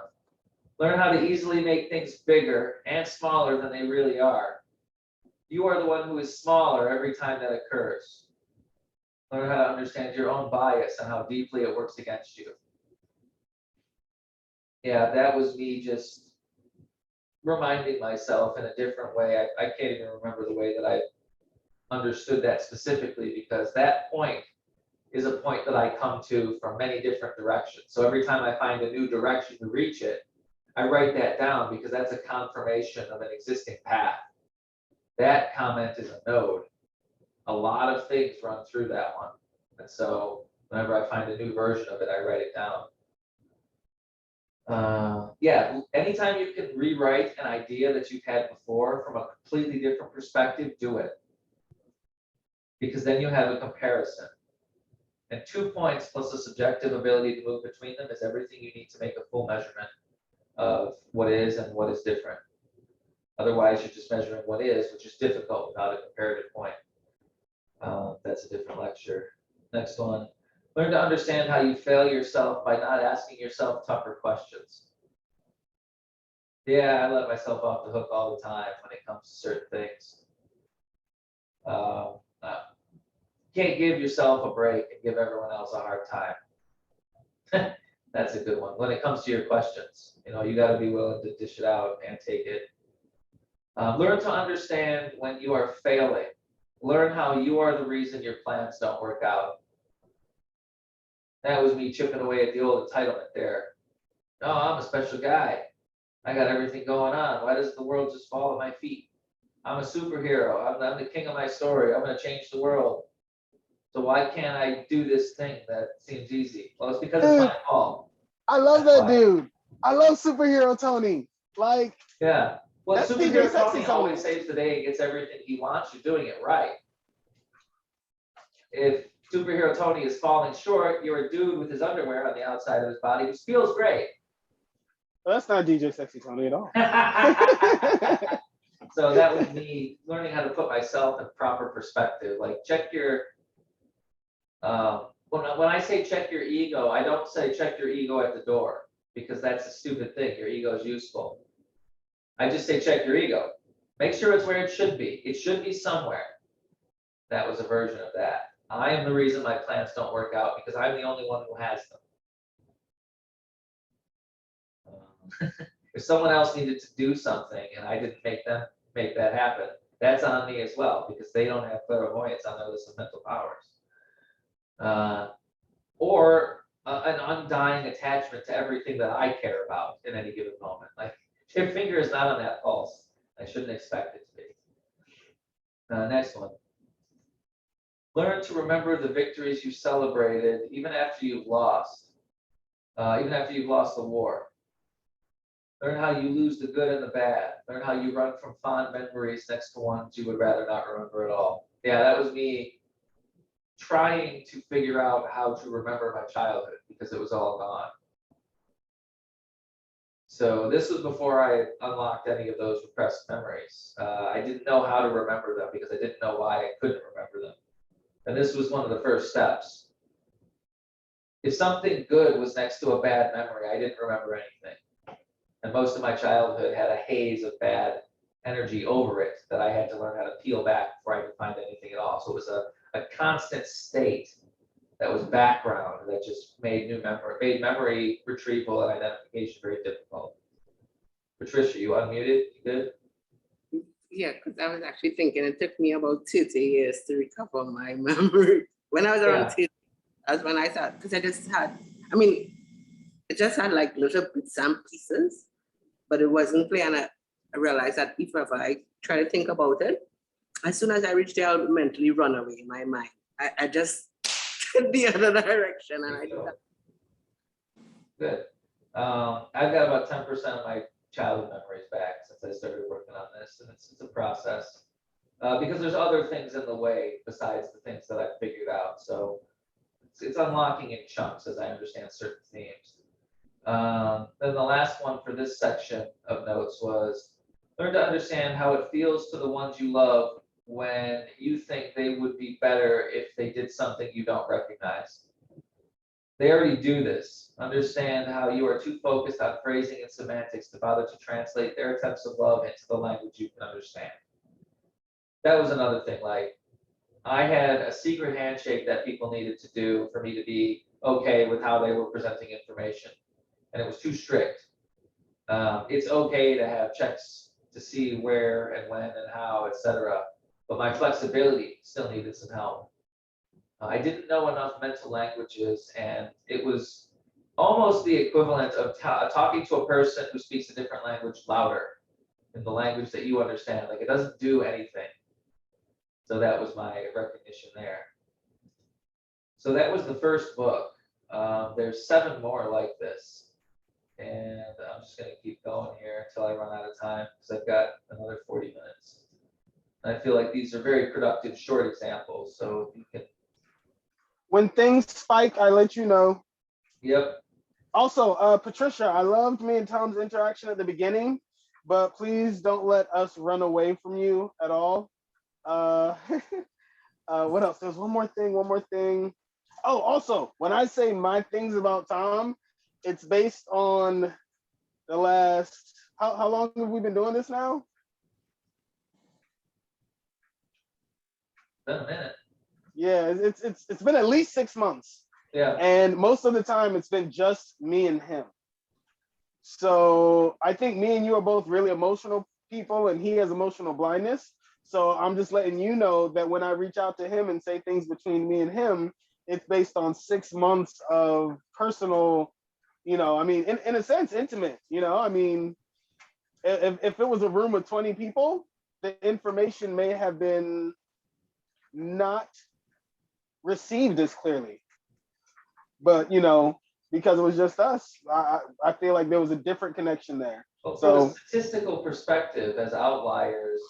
Learn how to easily make things bigger and smaller than they really are. You are the one who is smaller every time that occurs. Learn how to understand your own bias and how deeply it works against you. Yeah, that was me just reminding myself in a different way. I can't even remember the way that I understood that specifically, because that point is a point that I come to from many different directions. So every time I find a new direction to reach it, I write that down because that's a confirmation of an existing path. That comment is a node. A lot of things run through that one. And so whenever I find a new version of it, I write it down. Yeah, anytime you can rewrite an idea that you've had before from a completely different perspective, do it. Because then you have a comparison. And 2 points plus a subjective ability to move between them is everything you need to make a full measurement of what is and what is different. Otherwise, you're just measuring what is, which is difficult without a comparative point. That's a different lecture. Next one. Learn to understand how you fail yourself by not asking yourself tougher questions. Yeah, I let myself off the hook all the time when it comes to certain things. Can't give yourself a break and give everyone else a hard time. That's a good one. When it comes to your questions, you got to be willing to dish it out and take it. Learn to understand when you are failing. Learn how you are the reason your plans don't work out. That was me chipping away at the old entitlement there. No, I'm a special guy. I got everything going on. Why does the world just fall at my feet? I'm a superhero. I'm the king of my story. I'm going to change the world. So why can't I do this thing that seems easy? Well, it's because it's my fault. I love that dude. I love superhero Tony. Like, yeah. Well, that's superhero DJ Sexy Tony always saves the day and gets everything he wants. You're doing it right. If superhero Tony is falling short, you're a dude with his underwear on the outside of his body, which feels great. Well, that's not DJ Sexy Tony at all. So that was me learning how to put myself in proper perspective. Like check your, when I say check your ego, I don't say check your ego at the door, because that's a stupid thing. Your ego is useful. I just say check your ego. Make sure it's where it should be. It should be somewhere. That was a version of that. I am the reason my plans don't work out because I'm the only one who has them. If someone else needed to do something and I didn't make them make that happen, that's on me as well, because they don't have clairvoyance on their list of mental powers. Or an undying attachment to everything that I care about in any given moment. Like, your finger is not on that pulse. I shouldn't expect it to be. Next one. Learn to remember the victories you celebrated, even after you've lost. Even after you've lost the war. Learn how you lose the good and the bad. Learn how you run from fond memories next to ones you would rather not remember at all. Yeah, that was me trying to figure out how to remember my childhood because it was all gone. So this was before I unlocked any of those repressed memories. I didn't know how to remember them because I didn't know why I couldn't remember them. And this was one of the first steps. If something good was next to a bad memory, I didn't remember anything. And most of my childhood had a haze of bad energy over it that I had to learn how to peel back before I could find anything at all. So it was a constant state that was background that just made memory retrieval and identification very difficult. Patricia, you unmuted? You good? Yeah, because I was actually thinking it took me about 30 years to recover my memory. When I was around 30, that's when I thought, because I just had, I mean, it just had like little bits and pieces, but it wasn't clear. And I realized that if ever I try to think about it, as soon as I reached there, I'll mentally run away in my mind. I just the other direction, and I do that. Good. I've got about 10% of my childhood memories back since I started working on this, and it's a process because there's other things in the way besides the things that I've figured out. So it's unlocking in chunks as I understand certain themes. Then the last one for this section of notes was learn to understand how it feels to the ones you love when you think they would be better if they did something you don't recognize. They already do this. Understand how you are too focused on phrasing and semantics to bother to translate their attempts of love into the language you can understand. That was another thing. Like, I had a secret handshake that people needed to do for me to be okay with how they were presenting information. And it was too strict. It's okay to have checks to see where and when and how, etc. But my flexibility still needed some help. I didn't know enough mental languages, and it was almost the equivalent of talking to a person who speaks a different language louder in the language that you understand. Like, it doesn't do anything. So that was my recognition there. So that was the first book. There's 7 more like this. And I'm just going to keep going here until I run out of time because I've got another 40 minutes. And I feel like these are very productive short examples. So you can. When things spike, I let you know. Yep. Also, Patricia, I loved me and Tom's interaction at the beginning, but please don't let us run away from you at all. What else? There's one more thing. Oh, also, when I say my things about Tom, it's based on the last, how long have we been doing this now? Been a minute. Yeah, it's been at least 6 months. Yeah. And most of the time it's been just me and him. So I think me and you are both really emotional people and he has emotional blindness. So I'm just letting you know that when I reach out to him and say things between me and him, it's based on 6 months of personal, I mean, in a sense, intimate, I mean, if it was a room with 20 people, the information may have been not received as clearly. But, because it was just us, I feel like there was a different connection there. Well, from a statistical perspective, as outliers,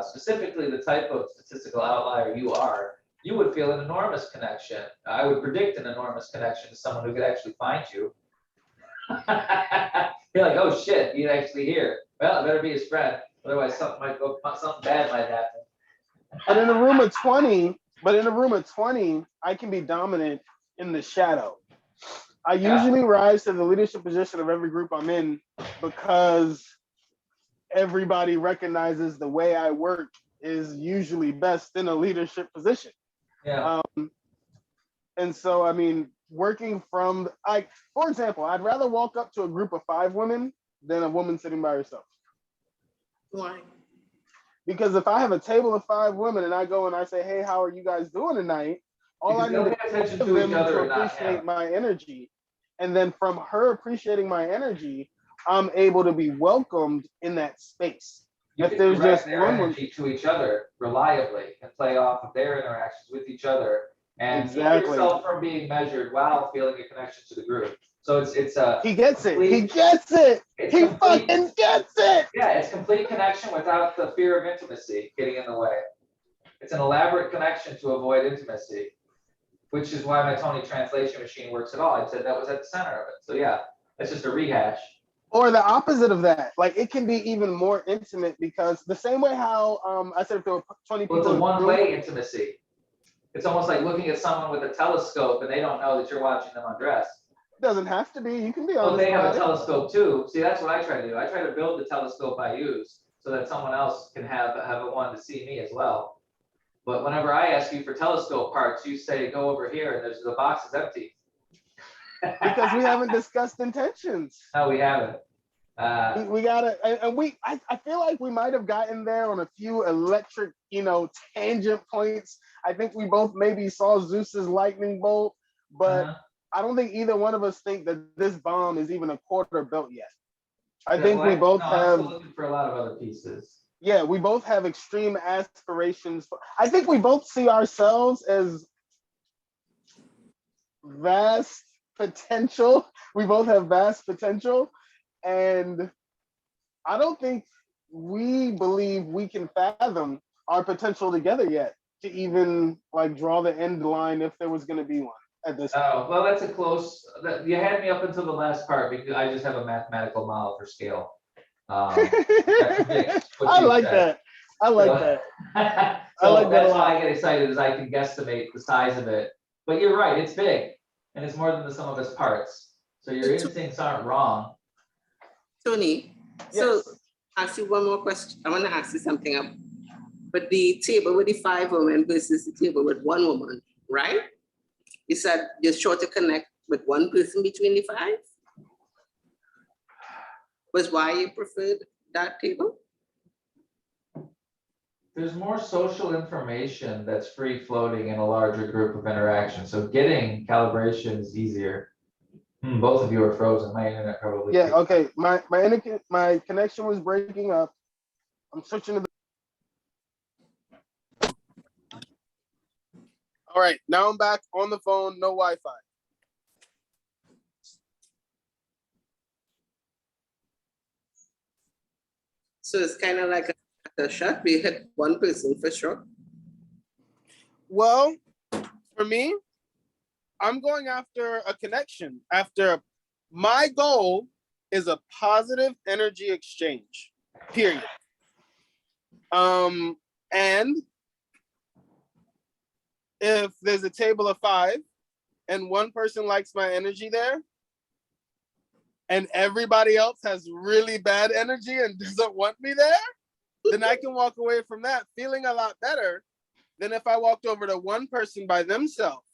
specifically the type of statistical outlier you are, you would feel an enormous connection. I would predict an enormous connection to someone who could actually find you. You're like, oh shit, he's actually here. Well, it better be his friend. Otherwise, something bad might happen. But in a room of 20, I can be dominant in the shadow. I usually rise to the leadership position of every group I'm in because everybody recognizes the way I work is usually best in a leadership position. Yeah. And so, I mean, working from, like, for example, I'd rather walk up to a group of 5 women than a woman sitting by herself. Why? Because if I have a table of 5 women and I go and I say, hey, how are you guys doing tonight? All Because I need they'll to pay attention give to them each other to and not appreciate him. my energy. And then from her appreciating my energy, I'm able to be welcomed in that space. You If can there's direct just their one energy to each other reliably and play off of their interactions with each other and keep Exactly. yourself from being measured while feeling a connection to the group. So it's He gets it. He complete- gets it. it's He complete- fucking gets it. Yeah, it's complete connection without the fear of intimacy getting in the way. It's an elaborate connection to avoid intimacy, which is why my Tony translation machine works at all. I said that was at the center of it. So yeah, it's just a rehash. Or the opposite of that. Like, it can be even more intimate because the same way how I said if there were 20 people. Well, it's a in the room, one-way intimacy. It's almost like looking at someone with a telescope and they don't know that you're watching them undress. it doesn't have to be. You can be Well, on they have a telescope too. See, that's what I try to do. I try to build the telescope I use so that someone else can have a one to see me as well. But whenever I ask you for telescope parts, you say, go over here and the box is empty. because we haven't discussed intentions. No, we haven't. We gotta, and I feel like we might have gotten there on a few electric, tangent points. I think we both maybe saw Zeus's lightning bolt, but I don't think either one of us think that this bomb is even a quarter built yet. I think we both have. I'm still looking for a lot of other pieces. Yeah, we both have extreme aspirations. I think we both see ourselves as vast potential. We both have vast potential. And I don't think we believe we can fathom our potential together yet to even like draw the end line if there was going to be one at this point. Oh, well, that's you had me up until the last part because I just have a mathematical model for scale. I like that. I like that. So like that a that's lot. why I get excited is I can guesstimate the size of it. But you're right, it's big and it's more than the sum of its parts. So your instincts aren't wrong. Tony, so Yes. ask you one more question. I want to ask you something up. But the table with the 5 women versus the table with 1 woman, right? You said you're sure to connect with one person between the 5? Was why you preferred that table? There's more social information that's free floating in a larger group of interactions. So getting calibration is easier. Both of you are frozen. My internet probably. Yeah, okay. My connection was breaking up. I'm switching to the. All right, now I'm back on the phone, no Wi-Fi. So it's kind of like a shot. We hit one person for sure. Well, for me, I'm going after a connection. After my goal is a positive energy exchange, period. And if there's a table of 5 and one person likes my energy there, and everybody else has really bad energy and doesn't want me there, then I can walk away from that feeling a lot better than if I walked over to one person by themselves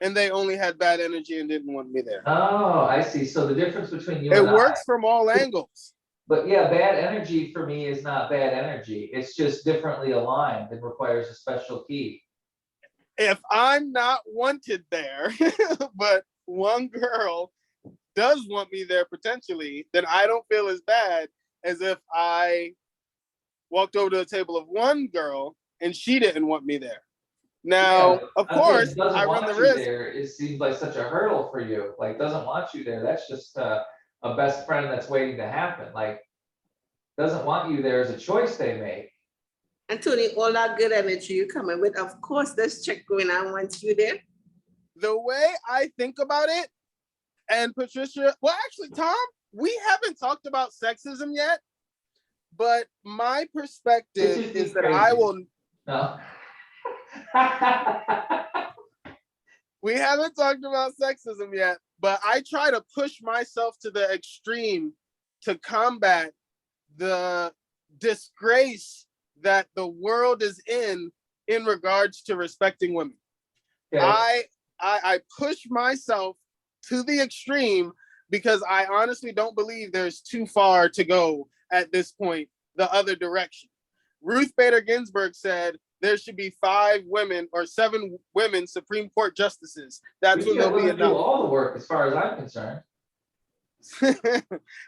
and they only had bad energy and didn't want me there. Oh, I see. So the difference between you It and works from all angles. But yeah, bad energy for me is not bad energy. It's just differently aligned and requires a special key. If I'm not wanted there, but one girl does want me there potentially, then I don't feel as bad as if I walked over to the table of one girl and she didn't want me there. Now, Yeah, of course, I run the risk. There, it seems like such a hurdle for you. Like, doesn't want you there. That's just a best friend that's waiting to happen. Like, doesn't want you there is a choice they make. And Tony, all that good energy you coming with, of course, there's check going on once you there. The way I think about it, and Patricia, well, actually, Tom, we haven't talked about sexism yet, But my perspective Bitches be is that I crazy. will. No. We haven't talked about sexism yet, but I try to push myself to the extreme to combat the disgrace that the world is in regards to respecting women. Okay. I push myself to the extreme because I honestly don't believe there's too far to go at this point the other direction. Ruth Bader Ginsburg said there should be 5 women or 7 women Supreme Court justices. That's We when can there'll let be women do enough. all the work as far as I'm concerned.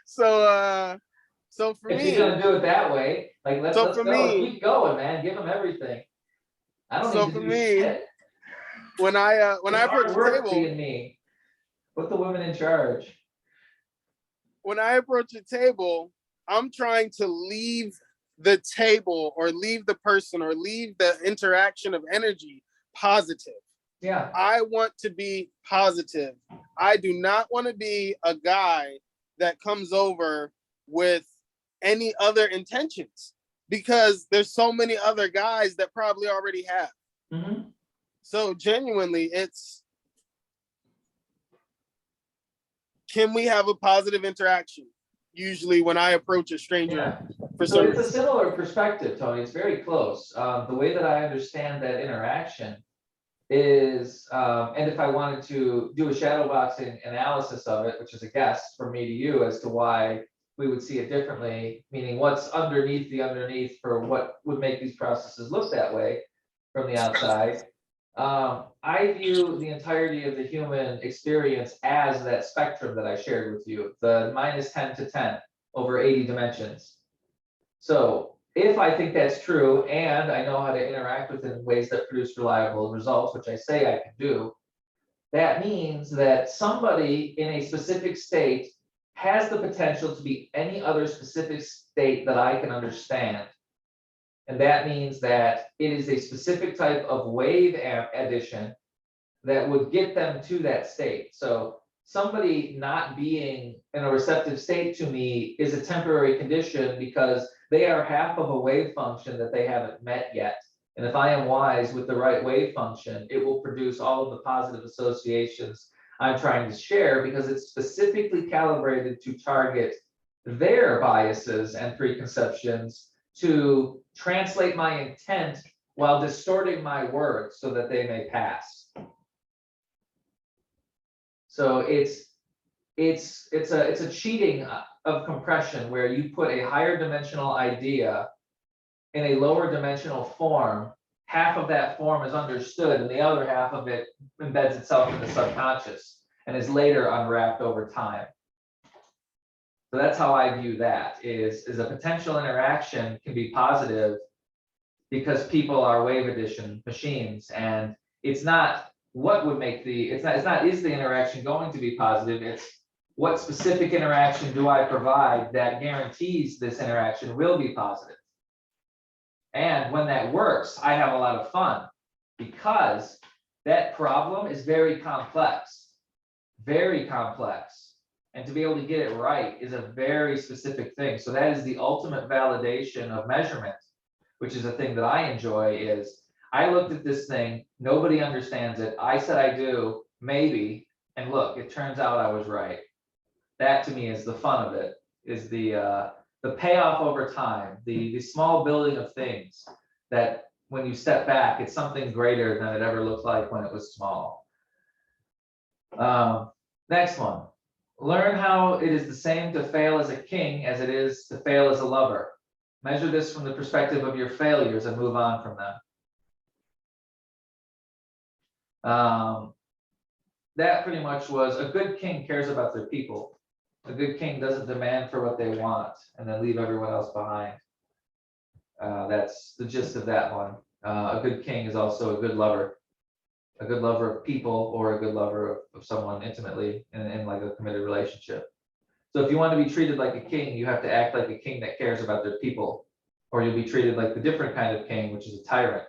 So for If me, you're gonna do it that way, like let's so for go. me, Keep going, man. Give them everything. I don't so need to for do me, shit. when I approach Hard the work table, being me. Put the women in charge. when I approach a table, I'm trying to leave the table or leave the person or leave the interaction of energy positive. Yeah. I want to be positive. I do not want to be a guy that comes over with any other intentions because there's so many other guys that probably already have. Mm-hmm. So genuinely, it's, can we have a positive interaction? Usually when I approach a stranger for So some it's a reason. similar perspective, Tony. It's very close. The way that I understand that interaction is, and if I wanted to do a shadow boxing analysis of it, which is a guess from me to you as to why we would see it differently, meaning what's underneath the underneath for what would make these processes look that way from the outside. I view the entirety of the human experience as that spectrum that I shared with you, the -10 to 10 over 80 dimensions. So if I think that's true, and I know how to interact with it in ways that produce reliable results, which I say I can do, that means that somebody in a specific state has the potential to be any other specific state that I can understand. And that means that it is a specific type of wave addition that would get them to that state. So somebody not being in a receptive state to me is a temporary condition because they are half of a wave function that they haven't met yet. And if I am wise with the right wave function, it will produce all of the positive associations I'm trying to share because it's specifically calibrated to target their biases and preconceptions to translate my intent while distorting my words so that they may pass. So it's a cheating of compression where you put a higher dimensional idea in a lower dimensional form. Half of that form is understood and the other half of it embeds itself in the subconscious and is later unwrapped over time. So that's how I view that, is a potential interaction can be positive because people are wave addition machines, and it's not what would make it's not is the interaction going to be positive, it's what specific interaction do I provide that guarantees this interaction will be positive. And when that works, I have a lot of fun because that problem is very complex, very complex. And to be able to get it right is a very specific thing. So that is the ultimate validation of measurement, which is a thing that I enjoy. Is I looked at this thing, nobody understands it. I said I do, maybe, and look, it turns out I was right. That to me is the fun of it, is the payoff over time, the small building of things that when you step back, it's something greater than it ever looked like when it was small. Next one. Learn how it is the same to fail as a king as it is to fail as a lover. Measure this from the perspective of your failures and move on from them. That pretty much was, a good king cares about their people. A good king doesn't demand for what they want and then leave everyone else behind. That's the gist of that one. A good king is also a good lover of people, or a good lover of someone intimately in like a committed relationship. So if you want to be treated like a king, you have to act like a king that cares about their people, or you'll be treated like the different kind of king, which is a tyrant.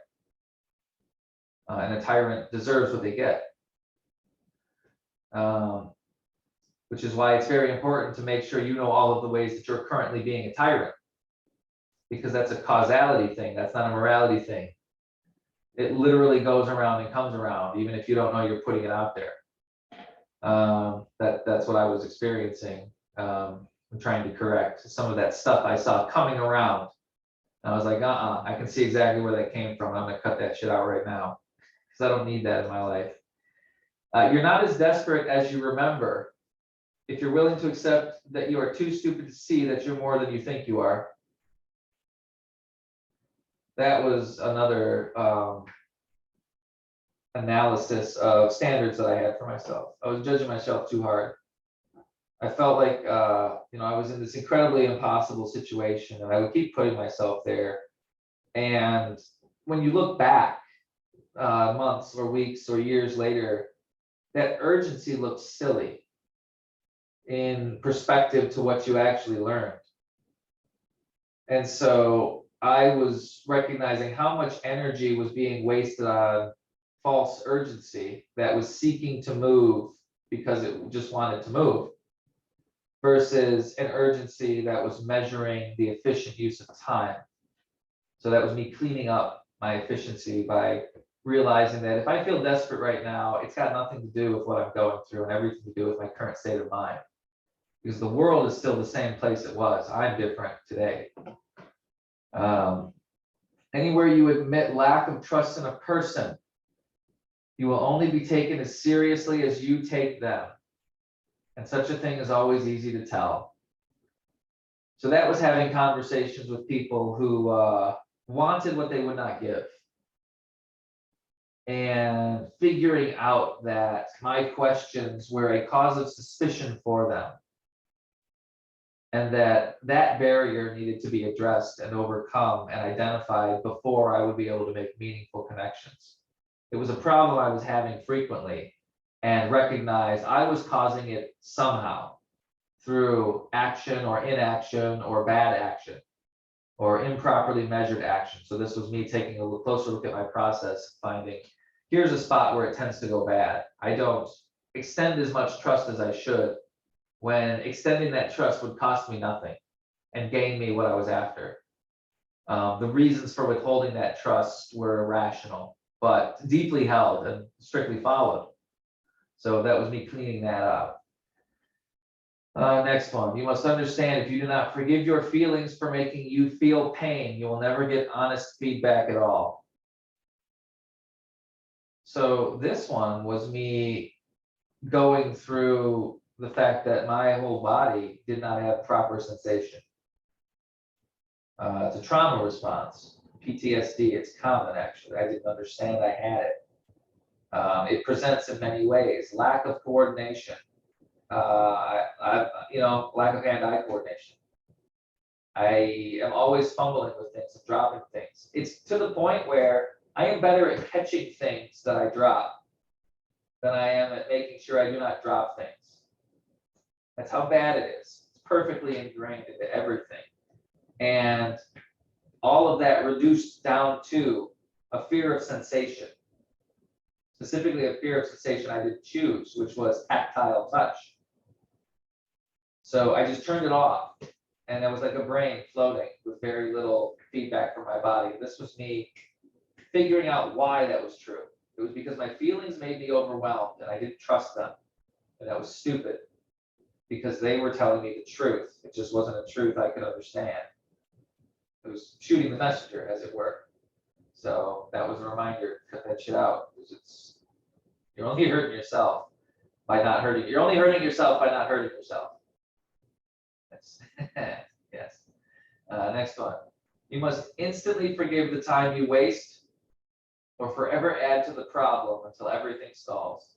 And a tyrant deserves what they get. Which is why it's very important to make sure you know all of the ways that you're currently being a tyrant. because that's a causality thing. That's not a morality thing. It literally goes around and comes around, even if you don't know you're putting it out there. That's what I was experiencing. I'm trying to correct some of that stuff I saw coming around. And I was like, I can see exactly where that came from. I'm gonna cut that shit out right now because I don't need that in my life. You're not as desperate as you remember. If you're willing to accept that you are too stupid to see that you're more than you think you are. That was another analysis of standards that I had for myself. I was judging myself too hard. I felt like, I was in this incredibly impossible situation and I would keep putting myself there. And when you look back months or weeks or years later, that urgency looks silly in perspective to what you actually learned. And so I was recognizing how much energy was being wasted on false urgency that was seeking to move because it just wanted to move, versus an urgency that was measuring the efficient use of time. So that was me cleaning up my efficiency by realizing that if I feel desperate right now, it's got nothing to do with what I'm going through and everything to do with my current state of mind. Because the world is still the same place it was. I'm different today. Anywhere you admit lack of trust in a person, you will only be taken as seriously as you take them. And such a thing is always easy to tell. So that was having conversations with people who wanted what they would not give. And figuring out that my questions were a cause of suspicion for them. And that barrier needed to be addressed and overcome and identified before I would be able to make meaningful connections. It was a problem I was having frequently, and recognized I was causing it somehow through action or inaction or bad action or improperly measured action. So this was me taking a closer look at my process, finding here's a spot where it tends to go bad. I don't extend as much trust as I should, when extending that trust would cost me nothing and gain me what I was after. The reasons for withholding that trust were irrational, but deeply held and strictly followed. So that was me cleaning that up. Next one, you must understand if you do not forgive your feelings for making you feel pain, you will never get honest feedback at all. So this one was me going through the fact that my whole body did not have proper sensation. It's a trauma response, PTSD, it's common actually. I didn't understand I had it. It presents in many ways, lack of coordination, lack of hand-eye coordination. I am always fumbling with things and dropping things. It's to the point where I am better at catching things that I drop than I am at making sure I do not drop things. That's how bad it is. It's perfectly ingrained into everything. And all of that reduced down to a fear of sensation. Specifically a fear of sensation I didn't choose, which was tactile touch. So I just turned it off. And it was like a brain floating with very little feedback from my body. This was me figuring out why that was true. It was because my feelings made me overwhelmed and I didn't trust them. And that was stupid because they were telling me the truth. It just wasn't a truth I could understand. It was shooting the messenger, as it were. So that was a reminder, cut that shit out. You're only hurting yourself by not hurting. You're only hurting yourself by not hurting yourself. Yes. Next one. You must instantly forgive the time you waste or forever add to the problem until everything stalls.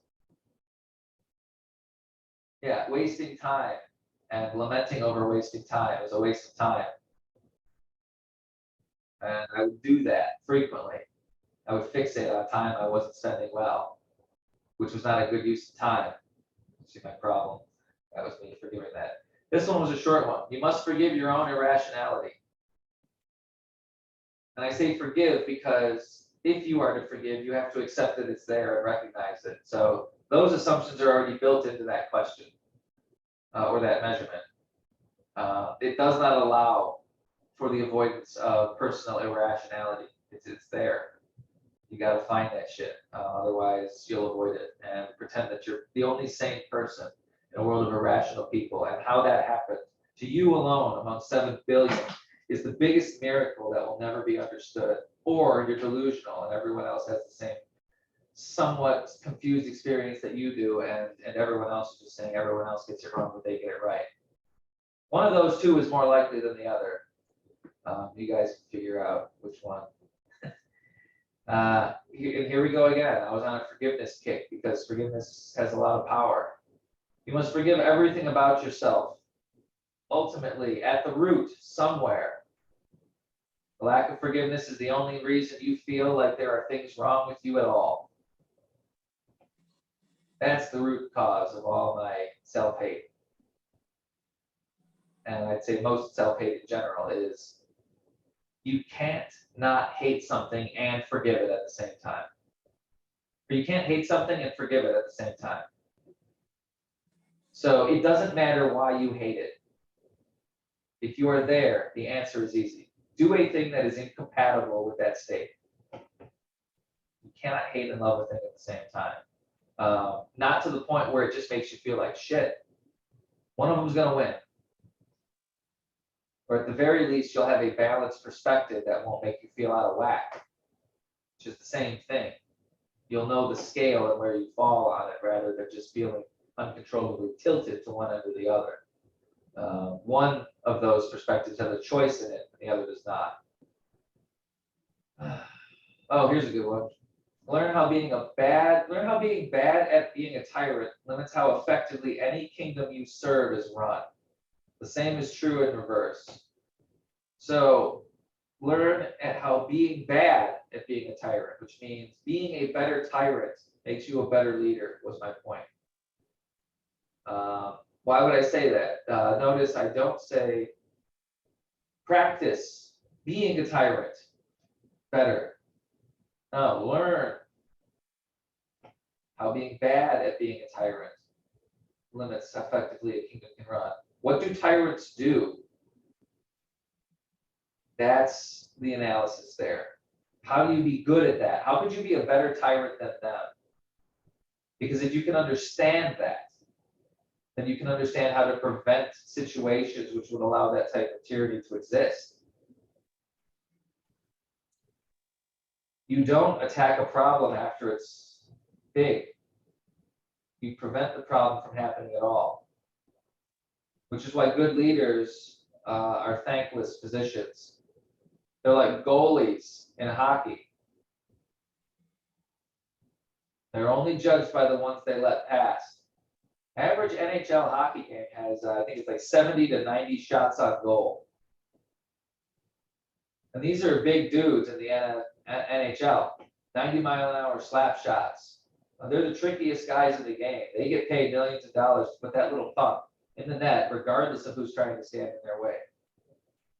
Yeah, wasting time and lamenting over wasting time is a waste of time. And I would do that frequently. I would fixate on time I wasn't spending well, which was not a good use of time. See my problem. That was me forgiving that. This one was a short one. You must forgive your own irrationality. And I say forgive because if you are to forgive, you have to accept that it's there and recognize it. So those assumptions are already built into that question or that measurement. It does not allow for the avoidance of personal irrationality. It's there. You got to find that shit. Otherwise, you'll avoid it and pretend that you're the only sane person in a world of irrational people. And how that happened to you alone among 7 billion is the biggest miracle that will never be understood. Or you're delusional and everyone else has the same somewhat confused experience that you do, and everyone else is just saying everyone else gets it wrong, but they get it right. One of those two is more likely than the other. You guys can figure out which one. And here we go again. I was on a forgiveness kick because forgiveness has a lot of power. You must forgive everything about yourself. Ultimately, at the root, somewhere, the lack of forgiveness is the only reason you feel like there are things wrong with you at all. That's the root cause of all my self-hate. And I'd say most self-hate in general is you can't not hate something and forgive it at the same time. Or you can't hate something and forgive it at the same time. So it doesn't matter why you hate it. If you are there, the answer is easy. Do a thing that is incompatible with that state. You cannot hate and love a thing at the same time. Not to the point where it just makes you feel like shit. One of them's going to win. Or at the very least, you'll have a balanced perspective that won't make you feel out of whack, which is the same thing. You'll know the scale and where you fall on it rather than just feeling uncontrollably tilted to one end or the other. One of those perspectives has a choice in it, and the other does not. Oh, here's a good one. Learn how being bad at being a tyrant limits how effectively any kingdom you serve is run. The same is true in reverse. So learn at how being bad at being a tyrant, which means being a better tyrant makes you a better leader, was my point. Why would I say that? Notice I don't say practice being a tyrant better. No, learn how being bad at being a tyrant limits how effectively a kingdom can run. What do tyrants do? That's the analysis there. How do you be good at that? How could you be a better tyrant than them? Because if you can understand that, then you can understand how to prevent situations which would allow that type of tyranny to exist. You don't attack a problem after it's big. You prevent the problem from happening at all. Which is why good leaders are thankless positions. They're like goalies in hockey. They're only judged by the ones they let pass. Average NHL hockey game has, I think it's like 70 to 90 shots on goal. And these are big dudes in the NHL, 90-mile-an-hour slap shots. They're the trickiest guys in the game. They get paid millions of dollars to put that little puck in the net, regardless of who's trying to stand in their way.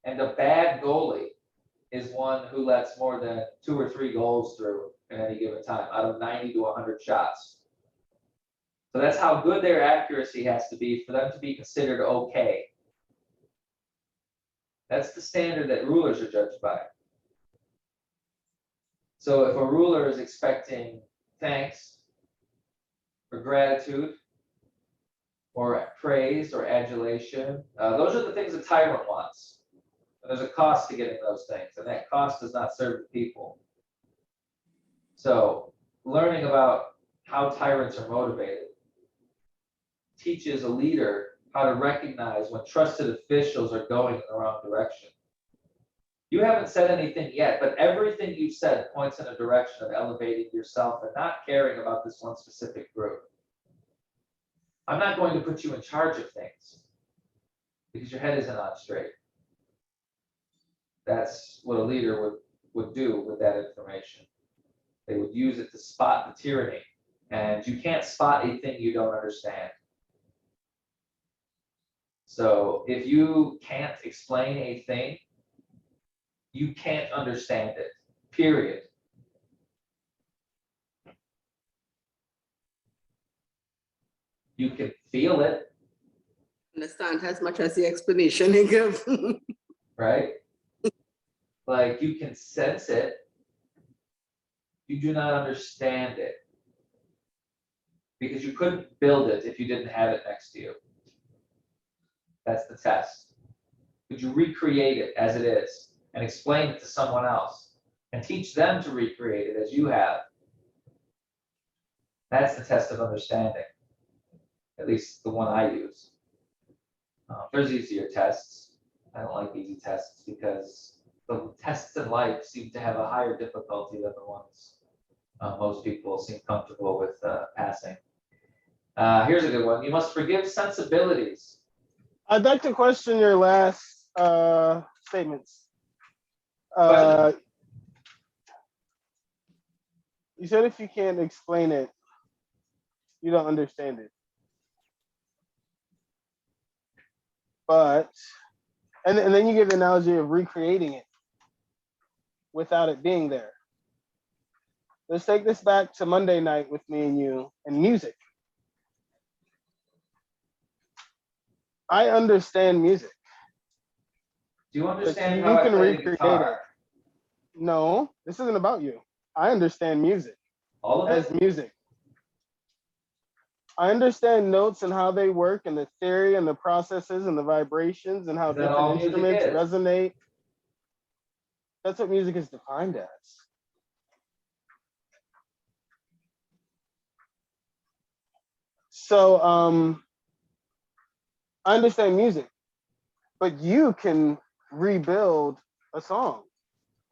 And a bad goalie is one who lets more than 2 or 3 goals through at any given time, out of 90 to 100 shots. So that's how good their accuracy has to be for them to be considered okay. That's the standard that rulers are judged by. So if a ruler is expecting thanks or gratitude or praise or adulation, those are the things a tyrant wants. And there's a cost to getting those things, and that cost does not serve the people. So learning about how tyrants are motivated teaches a leader how to recognize when trusted officials are going in the wrong direction. You haven't said anything yet, but everything you've said points in a direction of elevating yourself and not caring about this one specific group. I'm not going to put you in charge of things because your head isn't on straight. That's what a leader would do with that information. They would use it to spot the tyranny. And you can't spot a thing you don't understand. So if you can't explain a thing, you can't understand it, period. You can feel it. Understand as much as the explanation you give. Right? Like you can sense it, you do not understand it. Because you couldn't build it if you didn't have it next to you. That's the test. Could you recreate it as it is and explain it to someone else and teach them to recreate it as you have? That's the test of understanding, at least the one I use. There's easier tests. I don't like easy tests because the tests in life seem to have a higher difficulty than the ones most people seem comfortable with passing. Here's a good one. You must forgive sensibilities. I'd like to question your last statements. Question? You said if you can't explain it, you don't understand it. But, and then you give the analogy of recreating it without it being there. Let's take this back to Monday night with me and you and music. I understand music. Do you understand you how I can play the recreate guitar? No, this isn't about you. I understand music All of as it? music. I understand notes and how they work and the theory and the processes and the vibrations and how Is that all different music instruments is? resonate. That's what music is defined as. So I understand music, but you can rebuild a song.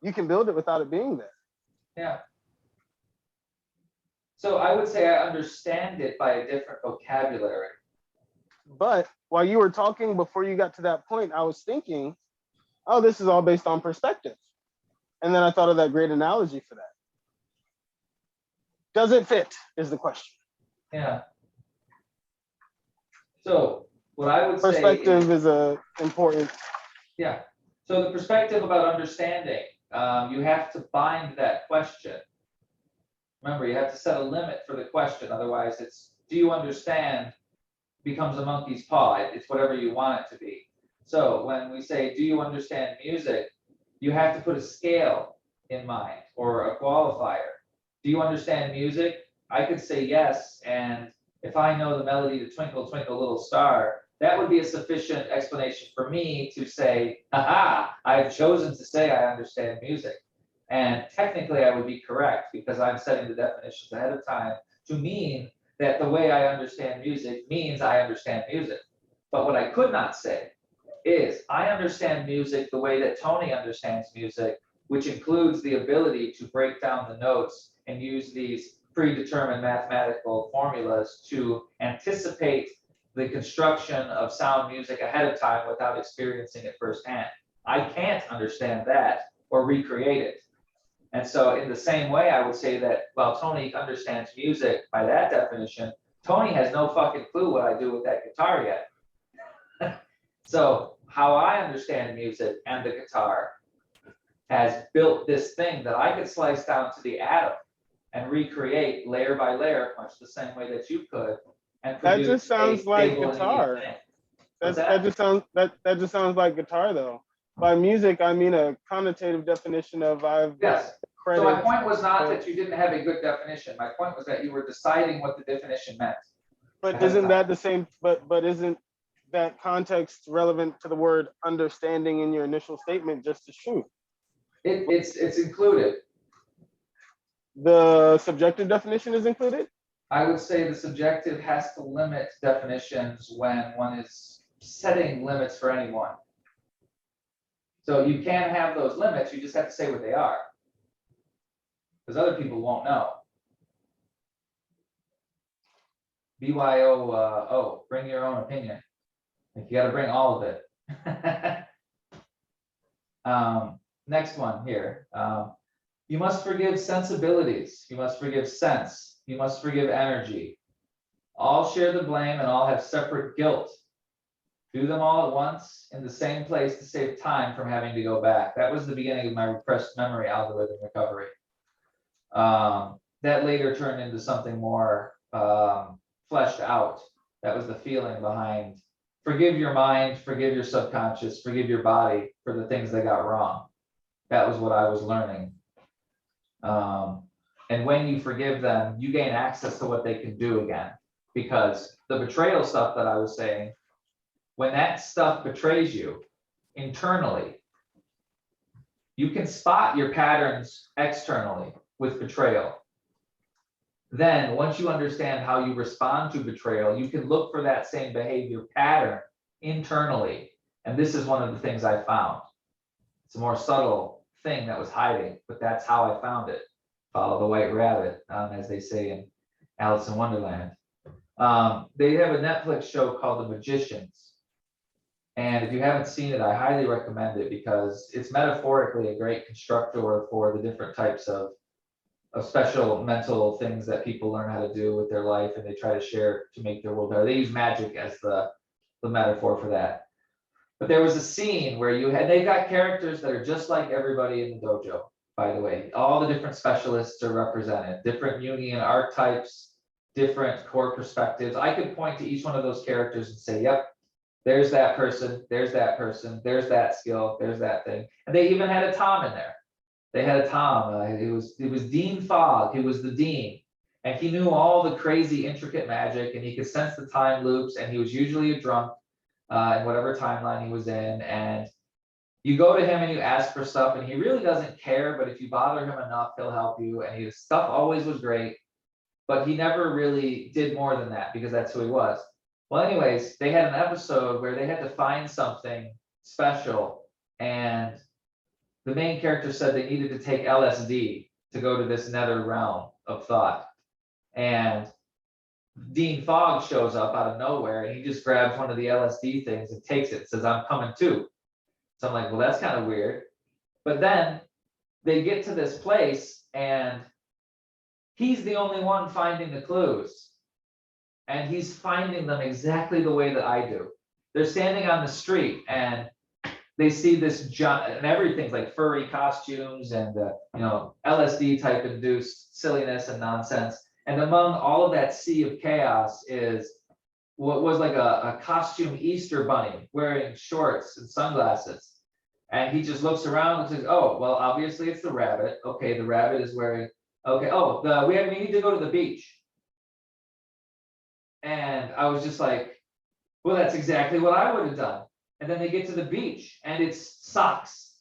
You can build it without it being there. Yeah. So I would say I understand it by a different vocabulary. But while you were talking before you got to that point, I was thinking, oh, this is all based on perspective. And then I thought of that great analogy for that. Does it fit is the question. Yeah. So what I would say Perspective is a important. Yeah. So the perspective about understanding, you have to bind that question. Remember, you have to set a limit for the question. Otherwise, it's do you understand becomes a monkey's paw. It's whatever you want it to be. So when we say, do you understand music? You have to put a scale in mind or a qualifier. Do you understand music? I could say yes. And if I know the melody to Twinkle, Twinkle, Little Star, that would be a sufficient explanation for me to say, aha, I've chosen to say I understand music. And technically I would be correct because I'm setting the definitions ahead of time to mean that the way I understand music means I understand music. But what I could not say is I understand music the way that Tony understands music, which includes the ability to break down the notes and use these predetermined mathematical formulas to anticipate the construction of sound music ahead of time without experiencing it firsthand. I can't understand that or recreate it. And so in the same way, I would say that while Tony understands music by that definition, Tony has no fucking clue what I do with that guitar yet. So how I understand music and the guitar has built this thing that I could slice down to the atom and recreate layer by layer, much the same way that you could, and That produce just sounds a like stable and unique guitar. thing. That just sounds like guitar though. By music, I mean a connotative definition of I've Yes. credit. So my point was not that you didn't have a good definition. My point was that you were deciding what the definition meant. But isn't that the same? But isn't that context relevant to the word understanding in your initial statement just as true? It's included. The subjective definition is included? I would say the subjective has to limit definitions when one is setting limits for anyone. So you can have those limits, you just have to say what they are. Because other people won't know. BYO, bring your own opinion. Like you got to bring all of it. Next one here. You must forgive sensibilities. You must forgive sense. You must forgive energy. All share the blame and all have separate guilt. Do them all at once in the same place to save time from having to go back. That was the beginning of my repressed memory algorithm recovery. That later turned into something more fleshed out. That was the feeling behind forgive your mind, forgive your subconscious, forgive your body for the things they got wrong. That was what I was learning. And when you forgive them, you gain access to what they can do again. Because the betrayal stuff that I was saying, when that stuff betrays you internally, you can spot your patterns externally with betrayal. Then once you understand how you respond to betrayal, you can look for that same behavior pattern internally. And this is one of the things I found. It's a more subtle thing that was hiding, but that's how I found it. Follow the white rabbit, as they say in Alice in Wonderland. They have a Netflix show called The Magicians. And if you haven't seen it, I highly recommend it because it's metaphorically a great constructor for the different types of special mental things that people learn how to do with their life, and they try to share to make their world better. They use magic as the metaphor for that. But there was a scene where they've got characters that are just like everybody in the dojo, by the way. All the different specialists are represented, different Jungian archetypes, different core perspectives. I could point to each one of those characters and say, yep, there's that person, there's that person, there's that skill, there's that thing. And they even had a Tom in there. They had a Tom. It was Dean Fogg. He was the dean, and he knew all the crazy, intricate magic, and he could sense the time loops. And he was usually a drunk in whatever timeline he was in. And you go to him and you ask for stuff, and he really doesn't care. But if you bother him enough, he'll help you. And his stuff always was great, but he never really did more than that because that's who he was. Well, anyways, they had an episode where they had to find something special, and the main character said they needed to take LSD to go to this nether realm of thought. And Dean Fogg shows up out of nowhere, and he just grabs one of the LSD things and takes it and says, I'm coming too. So I'm like, well, that's kind of weird. But then they get to this place, and he's the only one finding the clues. And he's finding them exactly the way that I do. They're standing on the street, and they see this and everything's like furry costumes and LSD type induced silliness and nonsense. And among all of that sea of chaos is what was like a costume Easter bunny wearing shorts and sunglasses. And he just looks around and says, oh, well, obviously it's the rabbit. Okay, the rabbit is wearing, okay, oh, we need to go to the beach. And I was just like, well, that's exactly what I would have done. And then they get to the beach, and it's socks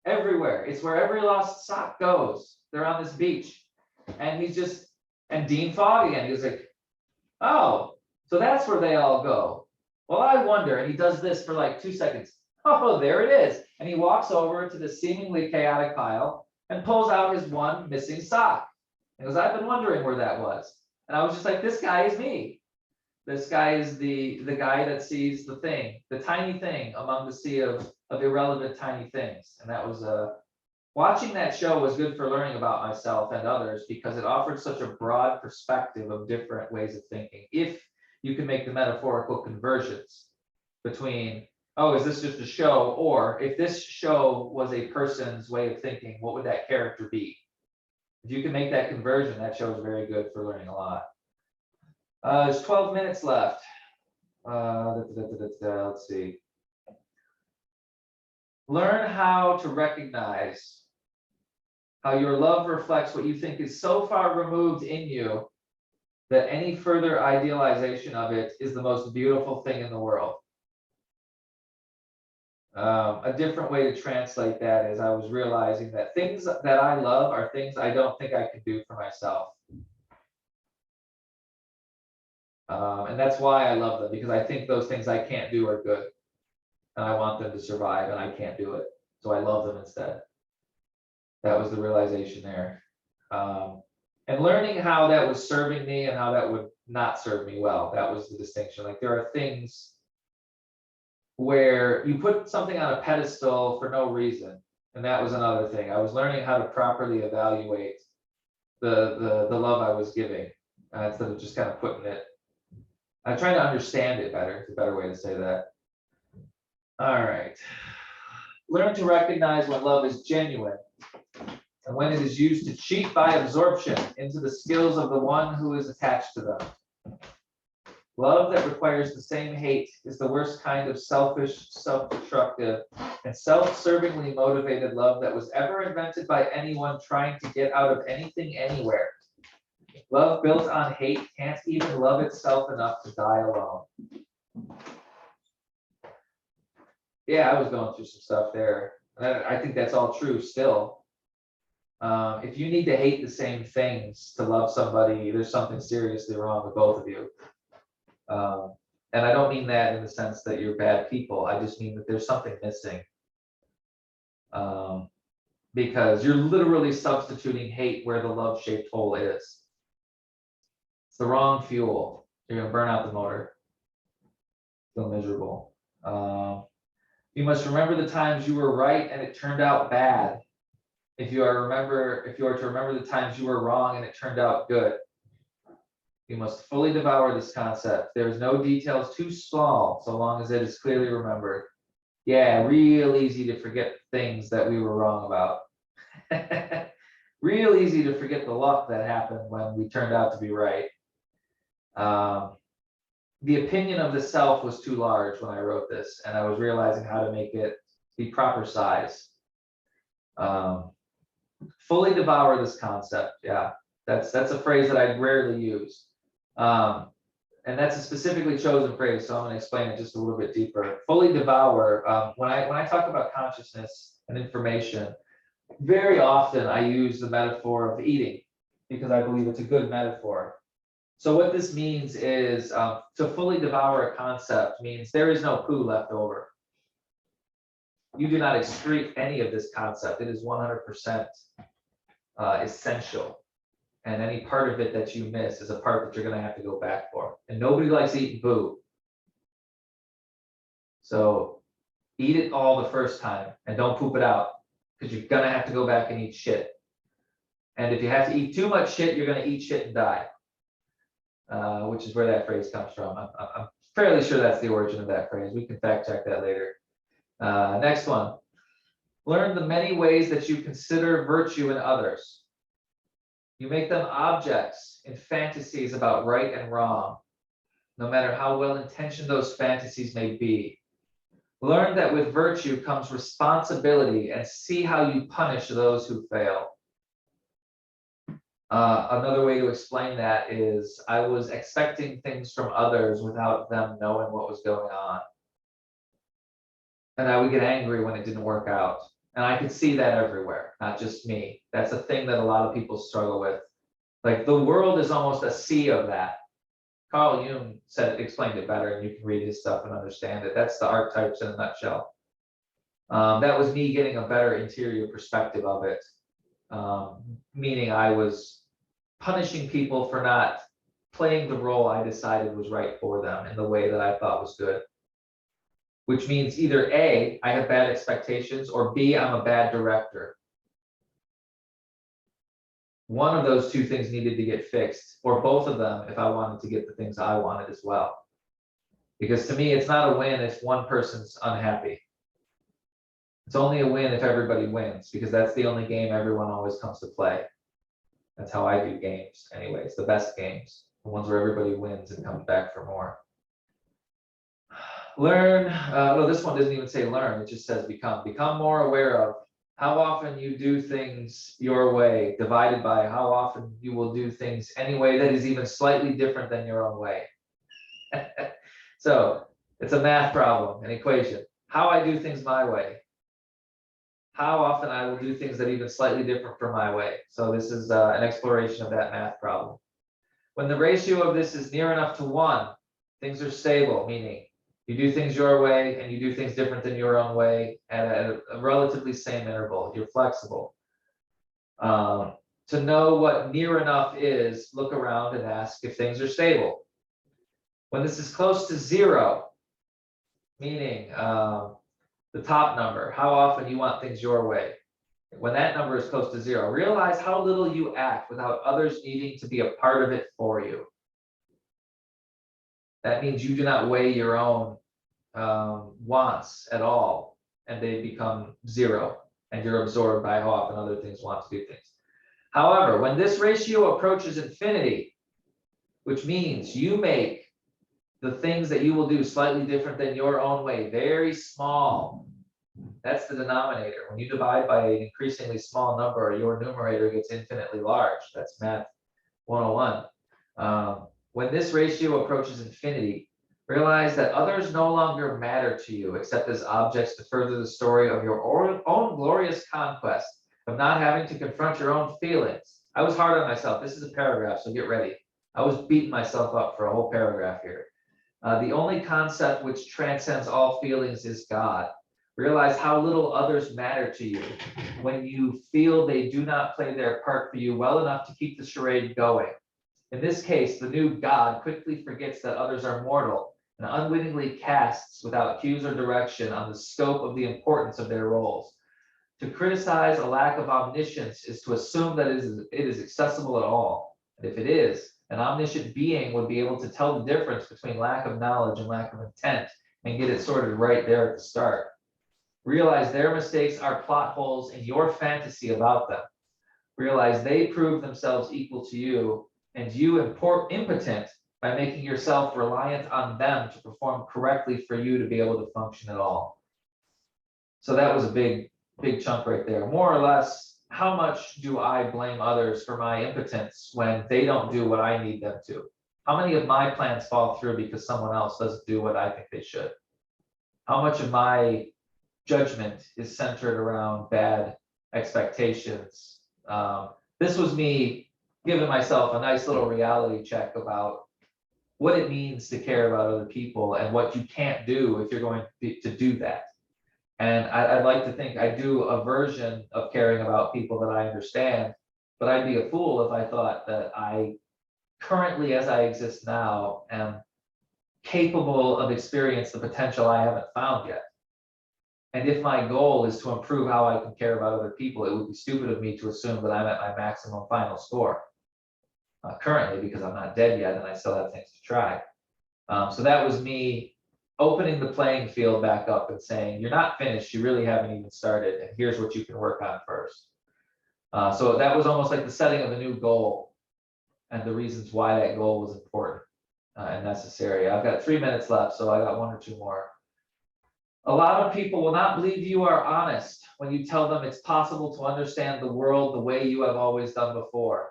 everywhere. It's where every lost sock goes. They're on this beach. And and Dean Fogg again, he was like, oh, so that's where they all go. Well, I wonder, and he does this for like 2 seconds. Oh, there it is. And he walks over to the seemingly chaotic pile and pulls out his one missing sock. And goes, I've been wondering where that was. And I was just like, this guy is me. This guy is the guy that sees the thing, the tiny thing among the sea of irrelevant tiny things. And that was watching that show was good for learning about myself and others because it offered such a broad perspective of different ways of thinking. If you can make the metaphorical conversions between, oh, is this just a show? Or if this show was a person's way of thinking, what would that character be? If you can make that conversion, that show is very good for learning a lot. There's 12 minutes left. Let's see. Learn how to recognize how your love reflects what you think is so far removed in you that any further idealization of it is the most beautiful thing in the world. A different way to translate that is I was realizing that things that I love are things I don't think I can do for myself. And that's why I love them, because I think those things I can't do are good. And I want them to survive, and I can't do it. So I love them instead. That was the realization there. And learning how that was serving me and how that would not serve me well. That was the distinction. Like there are things where you put something on a pedestal for no reason. And that was another thing. I was learning how to properly evaluate the love I was giving instead of just kind of putting it. I'm trying to understand it better. It's a better way to say that. All right. Learn to recognize when love is genuine and when it is used to cheat by absorption into the skills of the one who is attached to them. Love that requires the same hate is the worst kind of selfish, self-destructive, and self-servingly motivated love that was ever invented by anyone trying to get out of anything anywhere. Love built on hate can't even love itself enough to die alone. Yeah, I was going through some stuff there. I think that's all true still. If you need to hate the same things to love somebody, there's something seriously wrong with both of you. And I don't mean that in the sense that you're bad people. I just mean that there's something missing. Because you're literally substituting hate where the love-shaped hole is. It's the wrong fuel. You're gonna burn out the motor. Feel miserable. You must remember the times you were right and it turned out bad. If you are to remember the times you were wrong and it turned out good. You must fully devour this concept. There is no details too small, so long as it is clearly remembered. Yeah, real easy to forget things that we were wrong about. Real easy to forget the luck that happened when we turned out to be right. The opinion of the self was too large when I wrote this, and I was realizing how to make it the proper size. Fully devour this concept. Yeah, that's a phrase that I rarely use. And that's a specifically chosen phrase, so I'm going to explain it just a little bit deeper. Fully devour. When I talk about consciousness and information, very often I use the metaphor of eating because I believe it's a good metaphor. So what this means is to fully devour a concept means there is no poo left over. You do not excrete any of this concept. It is 100% essential. And any part of it that you miss is a part that you're going to have to go back for. And nobody likes eating poo. So eat it all the first time and don't poop it out because you're going to have to go back and eat shit. And if you have to eat too much shit, you're going to eat shit and die. Which is where that phrase comes from. I'm fairly sure that's the origin of that phrase. We can fact check that later. Next one. Learn the many ways that you consider virtue in others. You make them objects in fantasies about right and wrong, no matter how well-intentioned those fantasies may be. Learn that with virtue comes responsibility and see how you punish those who fail. Another way to explain that is I was expecting things from others without them knowing what was going on. And I would get angry when it didn't work out. And I could see that everywhere, not just me. That's a thing that a lot of people struggle with. Like the world is almost a sea of that. Carl Jung explained it better, and you can read his stuff and understand it. That's the archetypes in a nutshell. That was me getting a better interior perspective of it. Meaning I was punishing people for not playing the role I decided was right for them in the way that I thought was good. Which means either A, I have bad expectations, or B, I'm a bad director. One of those two things needed to get fixed, or both of them if I wanted to get the things I wanted as well. Because to me, it's not a win if one person's unhappy. It's only a win if everybody wins, because that's the only game everyone always comes to play. That's how I do games anyways, the best games, the ones where everybody wins and comes back for more. Learn, well, this one doesn't even say learn, it just says become. Become more aware of how often you do things your way, divided by how often you will do things any way that is even slightly different than your own way. So it's a math problem, an equation. How I do things my way. How often I will do things that are even slightly different from my way. So this is an exploration of that math problem. When the ratio of this is near enough to 1, things are stable, meaning you do things your way and you do things different than your own way at a relatively same interval. You're flexible. To know what near enough is, look around and ask if things are stable. When this is close to 0, meaning the top number, how often you want things your way. When that number is close to 0, realize how little you act without others needing to be a part of it for you. That means you do not weigh your own wants at all, and they become 0, and you're absorbed by how often other things want to do things. However, when this ratio approaches infinity, which means you make the things that you will do slightly different than your own way very small, That's the denominator. When you divide by an increasingly small number, your numerator gets infinitely large. That's math 101. When this ratio approaches infinity, realize that others no longer matter to you except as objects to further the story of your own glorious conquest of not having to confront your own feelings. I was hard on myself. This is a paragraph, so get ready. I was beating myself up for a whole paragraph here. The only concept which transcends all feelings is God. Realize how little others matter to you when you feel they do not play their part for you well enough to keep the charade going. In this case, the new God quickly forgets that others are mortal and unwittingly casts without cues or direction on the scope of the importance of their roles. To criticize a lack of omniscience is to assume that it is accessible at all. And if it is, an omniscient being would be able to tell the difference between lack of knowledge and lack of intent and get it sorted right there at the start. Realize their mistakes are plot holes in your fantasy about them. Realize they prove themselves equal to you, and you impotent by making yourself reliant on them to perform correctly for you to be able to function at all. So that was a big chunk right there. More or less, how much do I blame others for my impotence when they don't do what I need them to? How many of my plans fall through because someone else doesn't do what I think they should? How much of my judgment is centered around bad expectations? This was me giving myself a nice little reality check about what it means to care about other people and what you can't do if you're going to do that. And I'd like to think I do a version of caring about people that I understand, but I'd be a fool if I thought that I currently, as I exist now, am capable of experience the potential I haven't found yet. And if my goal is to improve how I can care about other people, it would be stupid of me to assume that I'm at my maximum final score currently, because I'm not dead yet and I still have things to try. So that was me opening the playing field back up and saying, you're not finished, you really haven't even started, and here's what you can work on first. So that was almost like the setting of a new goal and the reasons why that goal was important and necessary. I've got 3 minutes left, so I got 1 or 2 more. A lot of people will not believe you are honest when you tell them it's possible to understand the world the way you have always done before.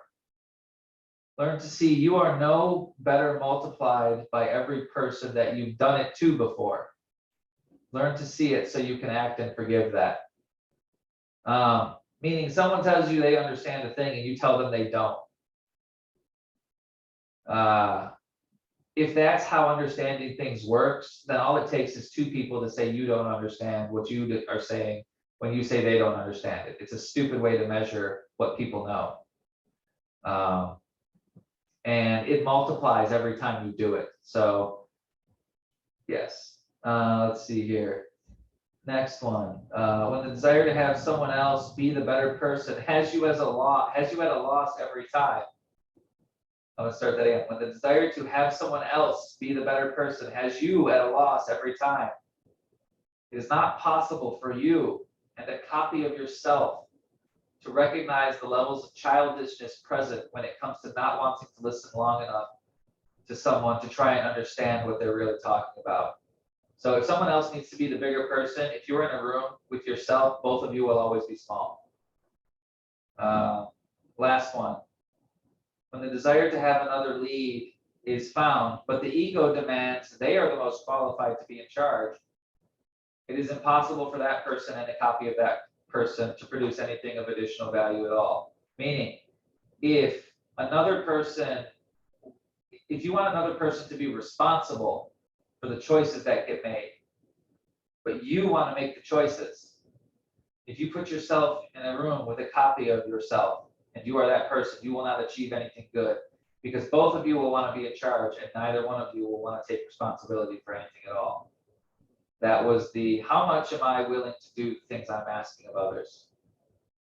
Learn to see you are no better multiplied by every person that you've done it to before. Learn to see it so you can act and forgive that. Meaning someone tells you they understand a thing and you tell them they don't. If that's how understanding things works, then all it takes is 2 people to say you don't understand what you are saying when you say they don't understand it. It's a stupid way to measure what people know. And it multiplies every time you do it. So yes, let's see here. Next one. When the desire to have someone else be the better person has you at a loss every time. I'm gonna start that again. When the desire to have someone else be the better person has you at a loss every time. It is not possible for you and a copy of yourself to recognize the levels of childishness present when it comes to not wanting to listen long enough to someone to try and understand what they're really talking about. So if someone else needs to be the bigger person, if you're in a room with yourself, both of you will always be small. Last one. When the desire to have another lead is found, but the ego demands they are the most qualified to be in charge, it is impossible for that person and a copy of that person to produce anything of additional value at all. Meaning, if you want another person to be responsible for the choices that get made, but you want to make the choices, if you put yourself in a room with a copy of yourself and you are that person, you will not achieve anything good, because both of you will want to be in charge and neither one of you will want to take responsibility for anything at all. That was the, how much am I willing to do the things I'm asking of others?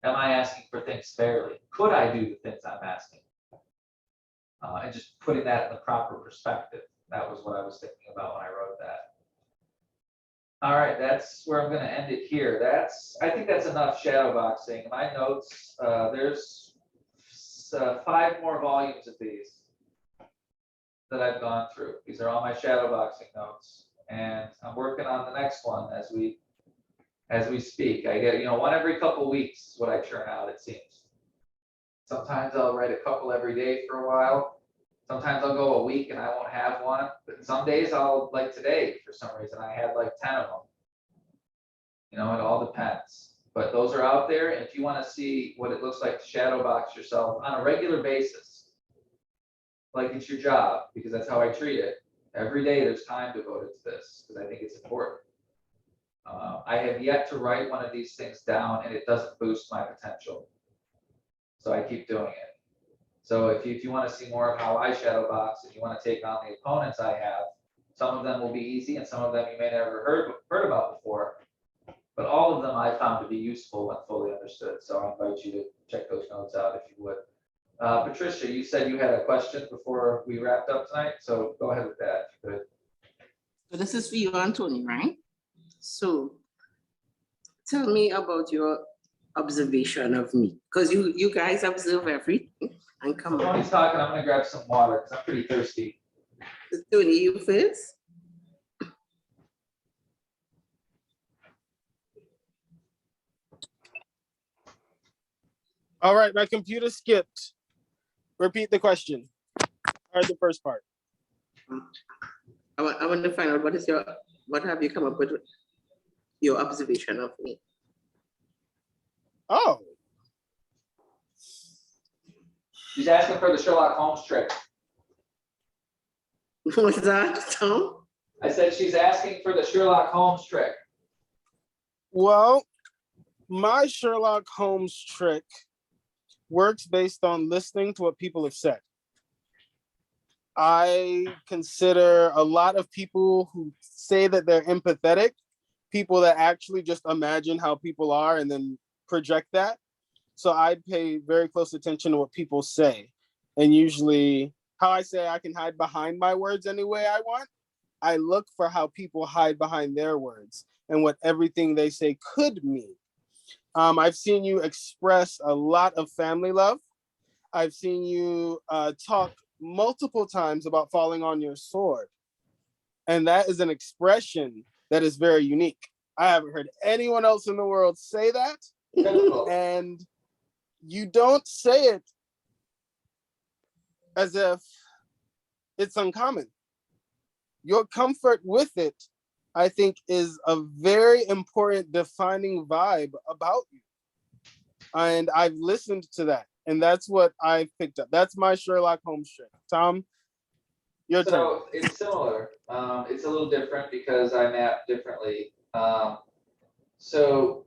Am I asking for things fairly? Could I do the things I'm asking? And just putting that in the proper perspective. That was what I was thinking about when I wrote that. All right, that's where I'm going to end it here. I think that's enough shadow boxing. In my notes, there's 5 more volumes of these that I've gone through. These are all my shadow boxing notes. And I'm working on the next one as we as we speak. I get, one every couple weeks, what I churn out, it seems. Sometimes I'll write a couple every day for a while. Sometimes I'll go a week and I won't have one, but some days like today, for some reason, I had like 10 of them. It all depends, but those are out there. And if you want to see what it looks like to shadow box yourself on a regular basis, like it's your job, because that's how I treat it. Every day there's time devoted to this, because I think it's important. I have yet to write one of these things down and it doesn't boost my potential. So I keep doing it. So if you want to see more of how I shadow box and you want to take on the opponents I have, some of them will be easy and some of them you may never heard about before. But all of them I found to be useful when fully understood. So I invite you to check those notes out if you would. Patricia, you said you had a question before we wrapped up tonight. So go ahead with that if you could. So this is for you, Anthony, right? So tell me about your observation of me, because you guys observe everything and come When on. Tony's talking, I'm going to grab some water because I'm pretty thirsty. Tony, you first. All right, my computer skipped. Repeat the question. Or the first part. I want to find out what have you come up with your observation of me? Oh, She's asking for the Sherlock Holmes trick. What's that, Tom? I said she's asking for the Sherlock Holmes trick. well, my Sherlock Holmes trick works based on listening to what people have said. I consider a lot of people who say that they're empathetic, people that actually just imagine how people are and then project that. So I pay very close attention to what people say. And usually how I say I can hide behind my words any way I want, I look for how people hide behind their words and what everything they say could mean. I've seen you express a lot of family love. I've seen you talk multiple times about falling on your sword. And that is an expression that is very unique. I haven't heard anyone else in the world say that. Typical. And you don't say it as if it's uncommon. Your comfort with it, I think, is a very important defining vibe about you. And I've listened to that. And that's what I've picked up. That's my Sherlock Holmes trick. Tom, your turn. So it's similar. It's a little different because I map differently. So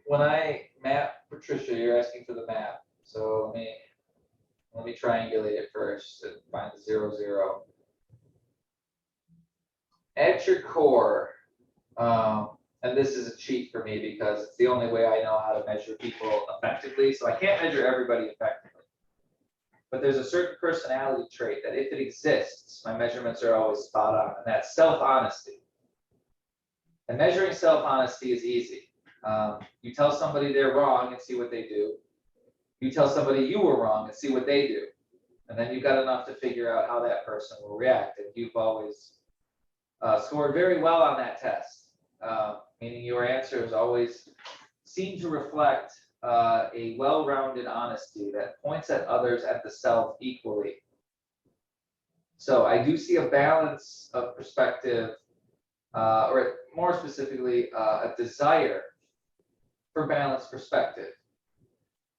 when I map, Patricia, you're asking for the map. So let me triangulate it first and find the 0, 0. At your core, and this is a cheat for me because it's the only way I know how to measure people effectively. So I can't measure everybody effectively. But there's a certain personality trait that if it exists, my measurements are always spot on, and that's self-honesty. And measuring self-honesty is easy. You tell somebody they're wrong and see what they do. You tell somebody you were wrong and see what they do. And then you've got enough to figure out how that person will react. And you've always scored very well on that test, meaning your answers always seem to reflect a well-rounded honesty that points at others and the self equally. So I do see a balance of perspective, or more specifically, a desire for balanced perspective.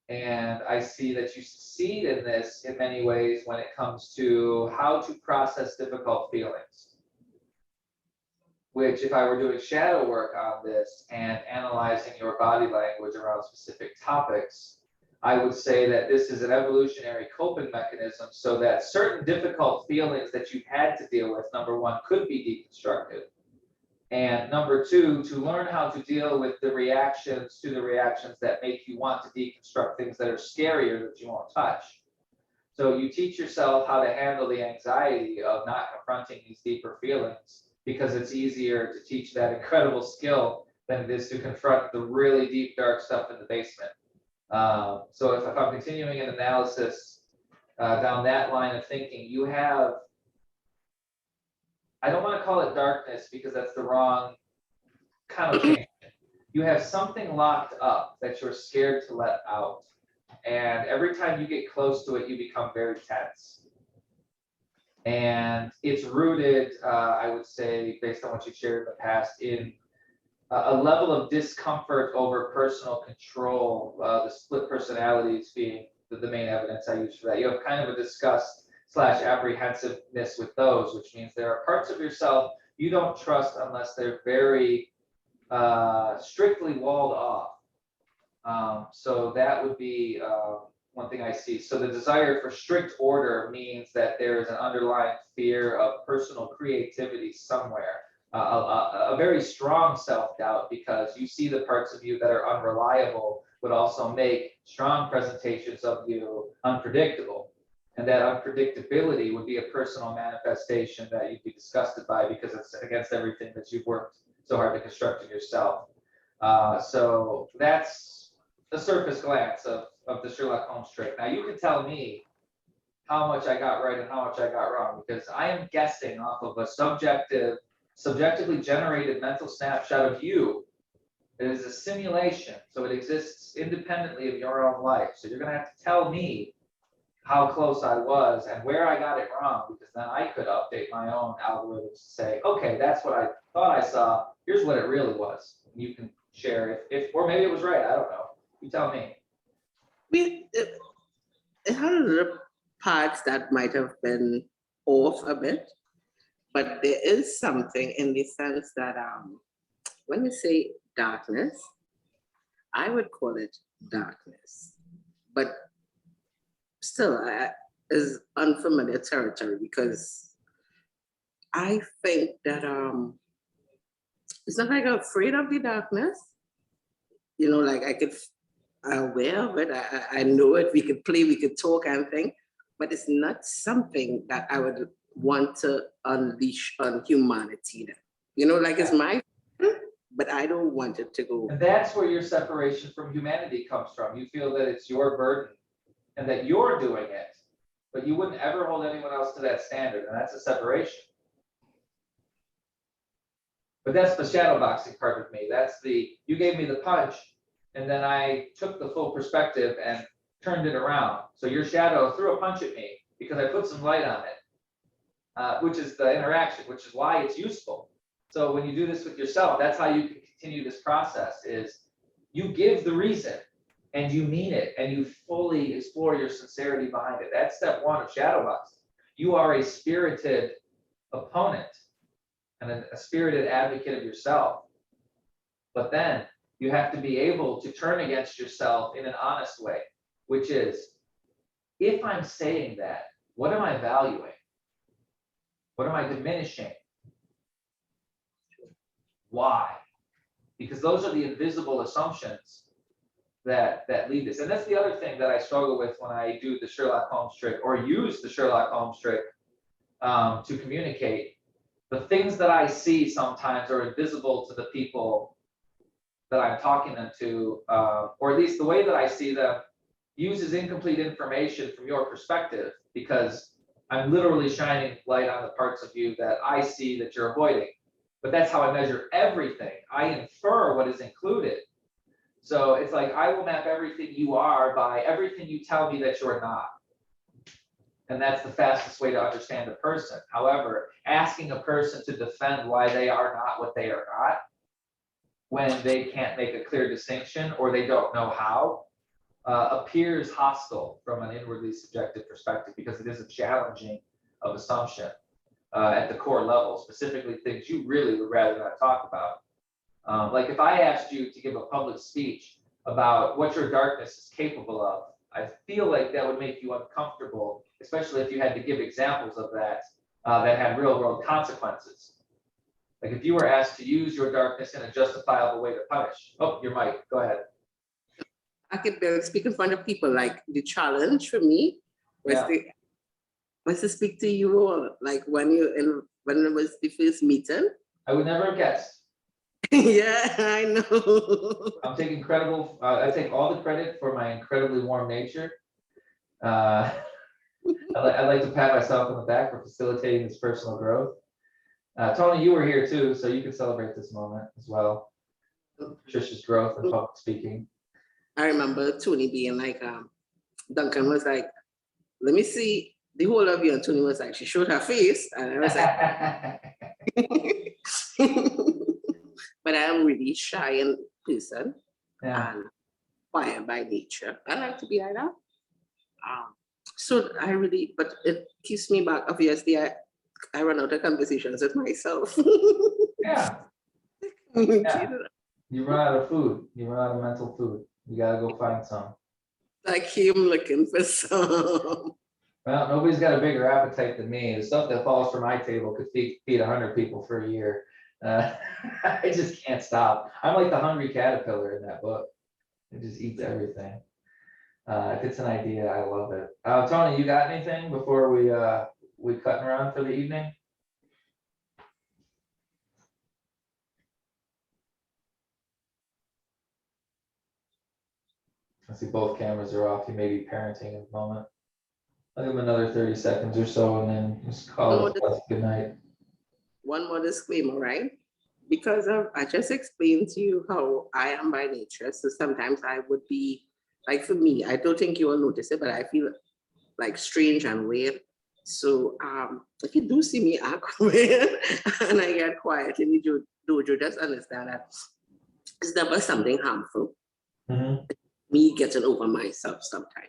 And I see that you succeed in this in many ways when it comes to how to process difficult feelings. Which, if I were doing shadow work on this and analyzing your body language around specific topics, I would say that this is an evolutionary coping mechanism so that certain difficult feelings that you've had to deal with, number one, could be deconstructed. And number two, to learn how to deal with the reactions to the reactions that make you want to deconstruct things that are scarier that you won't touch. So you teach yourself how to handle the anxiety of not confronting these deeper feelings, because it's easier to teach that incredible skill than it is to confront the really deep, dark stuff in the basement. So if I'm continuing an analysis down that line of thinking, you have, I don't want to call it darkness because that's the wrong connotation, you have something locked up that you're scared to let out. And every time you get close to it, you become very tense. And it's rooted, I would say, based on what you shared in the past, in a level of discomfort over personal control, the split personalities being the main evidence I use for that. You have kind of a disgust / apprehensiveness with those, which means there are parts of yourself you don't trust unless they're very strictly walled off. So that would be one thing I see. So the desire for strict order means that there is an underlying fear of personal creativity somewhere. A very strong self-doubt, because you see the parts of you that are unreliable would also make strong presentations of you unpredictable. And that unpredictability would be a personal manifestation that you'd be disgusted by, because it's against everything that you've worked so hard to construct in yourself. So that's the surface glance of the Sherlock Holmes trick. Now you can tell me how much I got right and how much I got wrong, because I am guessing off of a subjectively generated mental snapshot of you. It is a simulation, so it exists independently of your own life. So you're going to have to tell me how close I was and where I got it wrong, because then I could update my own algorithms to say, okay, that's what I thought I saw. Here's what it really was. You can share if or maybe it was right. I don't know. You tell me. It had a little parts that might have been off a bit, but there is something in the sense that when you say darkness, I would call it darkness, but still is unfamiliar territory, because I think that it's not like I'm afraid of the darkness, you know, like I'm aware of it, I know it, we could play, we could talk and think, but it's not something that I would want to unleash on humanity then. You know, like it's my, but I don't want it to go. And that's where your separation from humanity comes from. You feel that it's your burden and that you're doing it, but you wouldn't ever hold anyone else to that standard, and that's a separation. But that's the shadow boxing part of me. That's you gave me the punch, and then I took the full perspective and turned it around. So your shadow threw a punch at me because I put some light on it, which is the interaction, which is why it's useful. So when you do this with yourself, that's how you can continue this process, is you give the reason and you mean it and you fully explore your sincerity behind it. That's step one of shadow boxing. You are a spirited opponent and a spirited advocate of yourself. But then you have to be able to turn against yourself in an honest way, which is, if I'm saying that, what am I valuing? What am I diminishing? Why? Because those are the invisible assumptions that lead this. And that's the other thing that I struggle with when I do the Sherlock Holmes trick, or use the Sherlock Holmes trick to communicate. The things that I see sometimes are invisible to the people that I'm talking them to, or at least the way that I see them uses incomplete information from your perspective, because I'm literally shining light on the parts of you that I see that you're avoiding. But that's how I measure everything. I infer what is included. So it's like I will map everything you are by everything you tell me that you're not. And that's the fastest way to understand a person. However, asking a person to defend why they are not what they are not, when they can't make a clear distinction or they don't know how, appears hostile from an inwardly subjective perspective, because it is a challenging of assumption at the core level, specifically things you really would rather not talk about. Like if I asked you to give a public speech about what your darkness is capable of, I feel like that would make you uncomfortable, especially if you had to give examples of that that had real world consequences. Like if you were asked to use your darkness in a justifiable way to punish. Oh, your mic, go ahead. I could speak in front of people. Like the challenge for me was to speak to you all, like when it was the first meeting. I would never have guessed. Yeah, I know. I'm taking incredible, I take all the credit for my incredibly warm nature. I'd like to pat myself on the back for facilitating this personal growth. Tony, you were here too, so you can celebrate this moment as well. Trisha's growth in public speaking. I remember Tony being like, Duncan was like, let me see the whole of you. And Tony was like, she showed her face. And I was like, but I am really shy in person Yeah, and quiet by nature. I like to be like that. So I really, but it keeps me back. Obviously, I run out of conversations with myself. yeah. You run out of food. You run out of mental food. You gotta go find some. I came looking for some. Well, nobody's got a bigger appetite than me. The stuff that falls from my table could feed 100 people for a year. I just can't stop. I'm like the hungry caterpillar in that book. It just eats everything. If it's an idea, I love it. Tony, you got anything before we cutting around for the evening? I see both cameras are off. He may be parenting at the moment. I'll give him another 30 seconds or so and then just call it a good night. One more disclaimer, right? Because I just explained to you how I am by nature. So sometimes I would be, like for me, I don't think you will notice it, but I feel like strange and weird. So if you do see me act weird and I get quiet in the dojo, just understand that it's never something harmful. Mhm. Me getting over myself sometimes.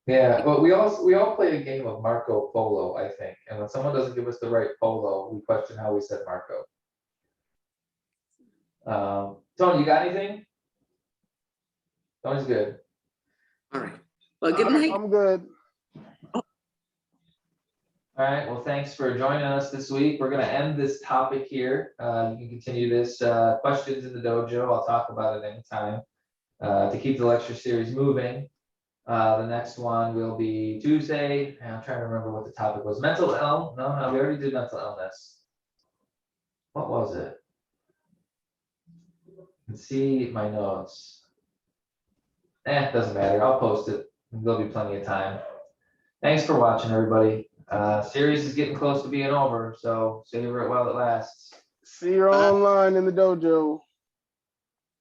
Yeah, but we all play a game of Marco Polo, I think. And when someone doesn't give us the right polo, we question how we said Marco. Tony, you got anything? Tony's good. All right. Well, good night. I'm good. All right, well, thanks for joining us this week. We're gonna end this topic here. You can continue this, questions in the dojo. I'll talk about it anytime. To keep the lecture series moving. The next one will be Tuesday, and I'm trying to remember what the topic was. Mental illness? No, we already did mental illness. What was it? Let's see my notes. Doesn't matter. I'll post it. There'll be plenty of time. Thanks for watching, everybody. Series is getting close to being over, so savor it while it lasts. See you online in the dojo.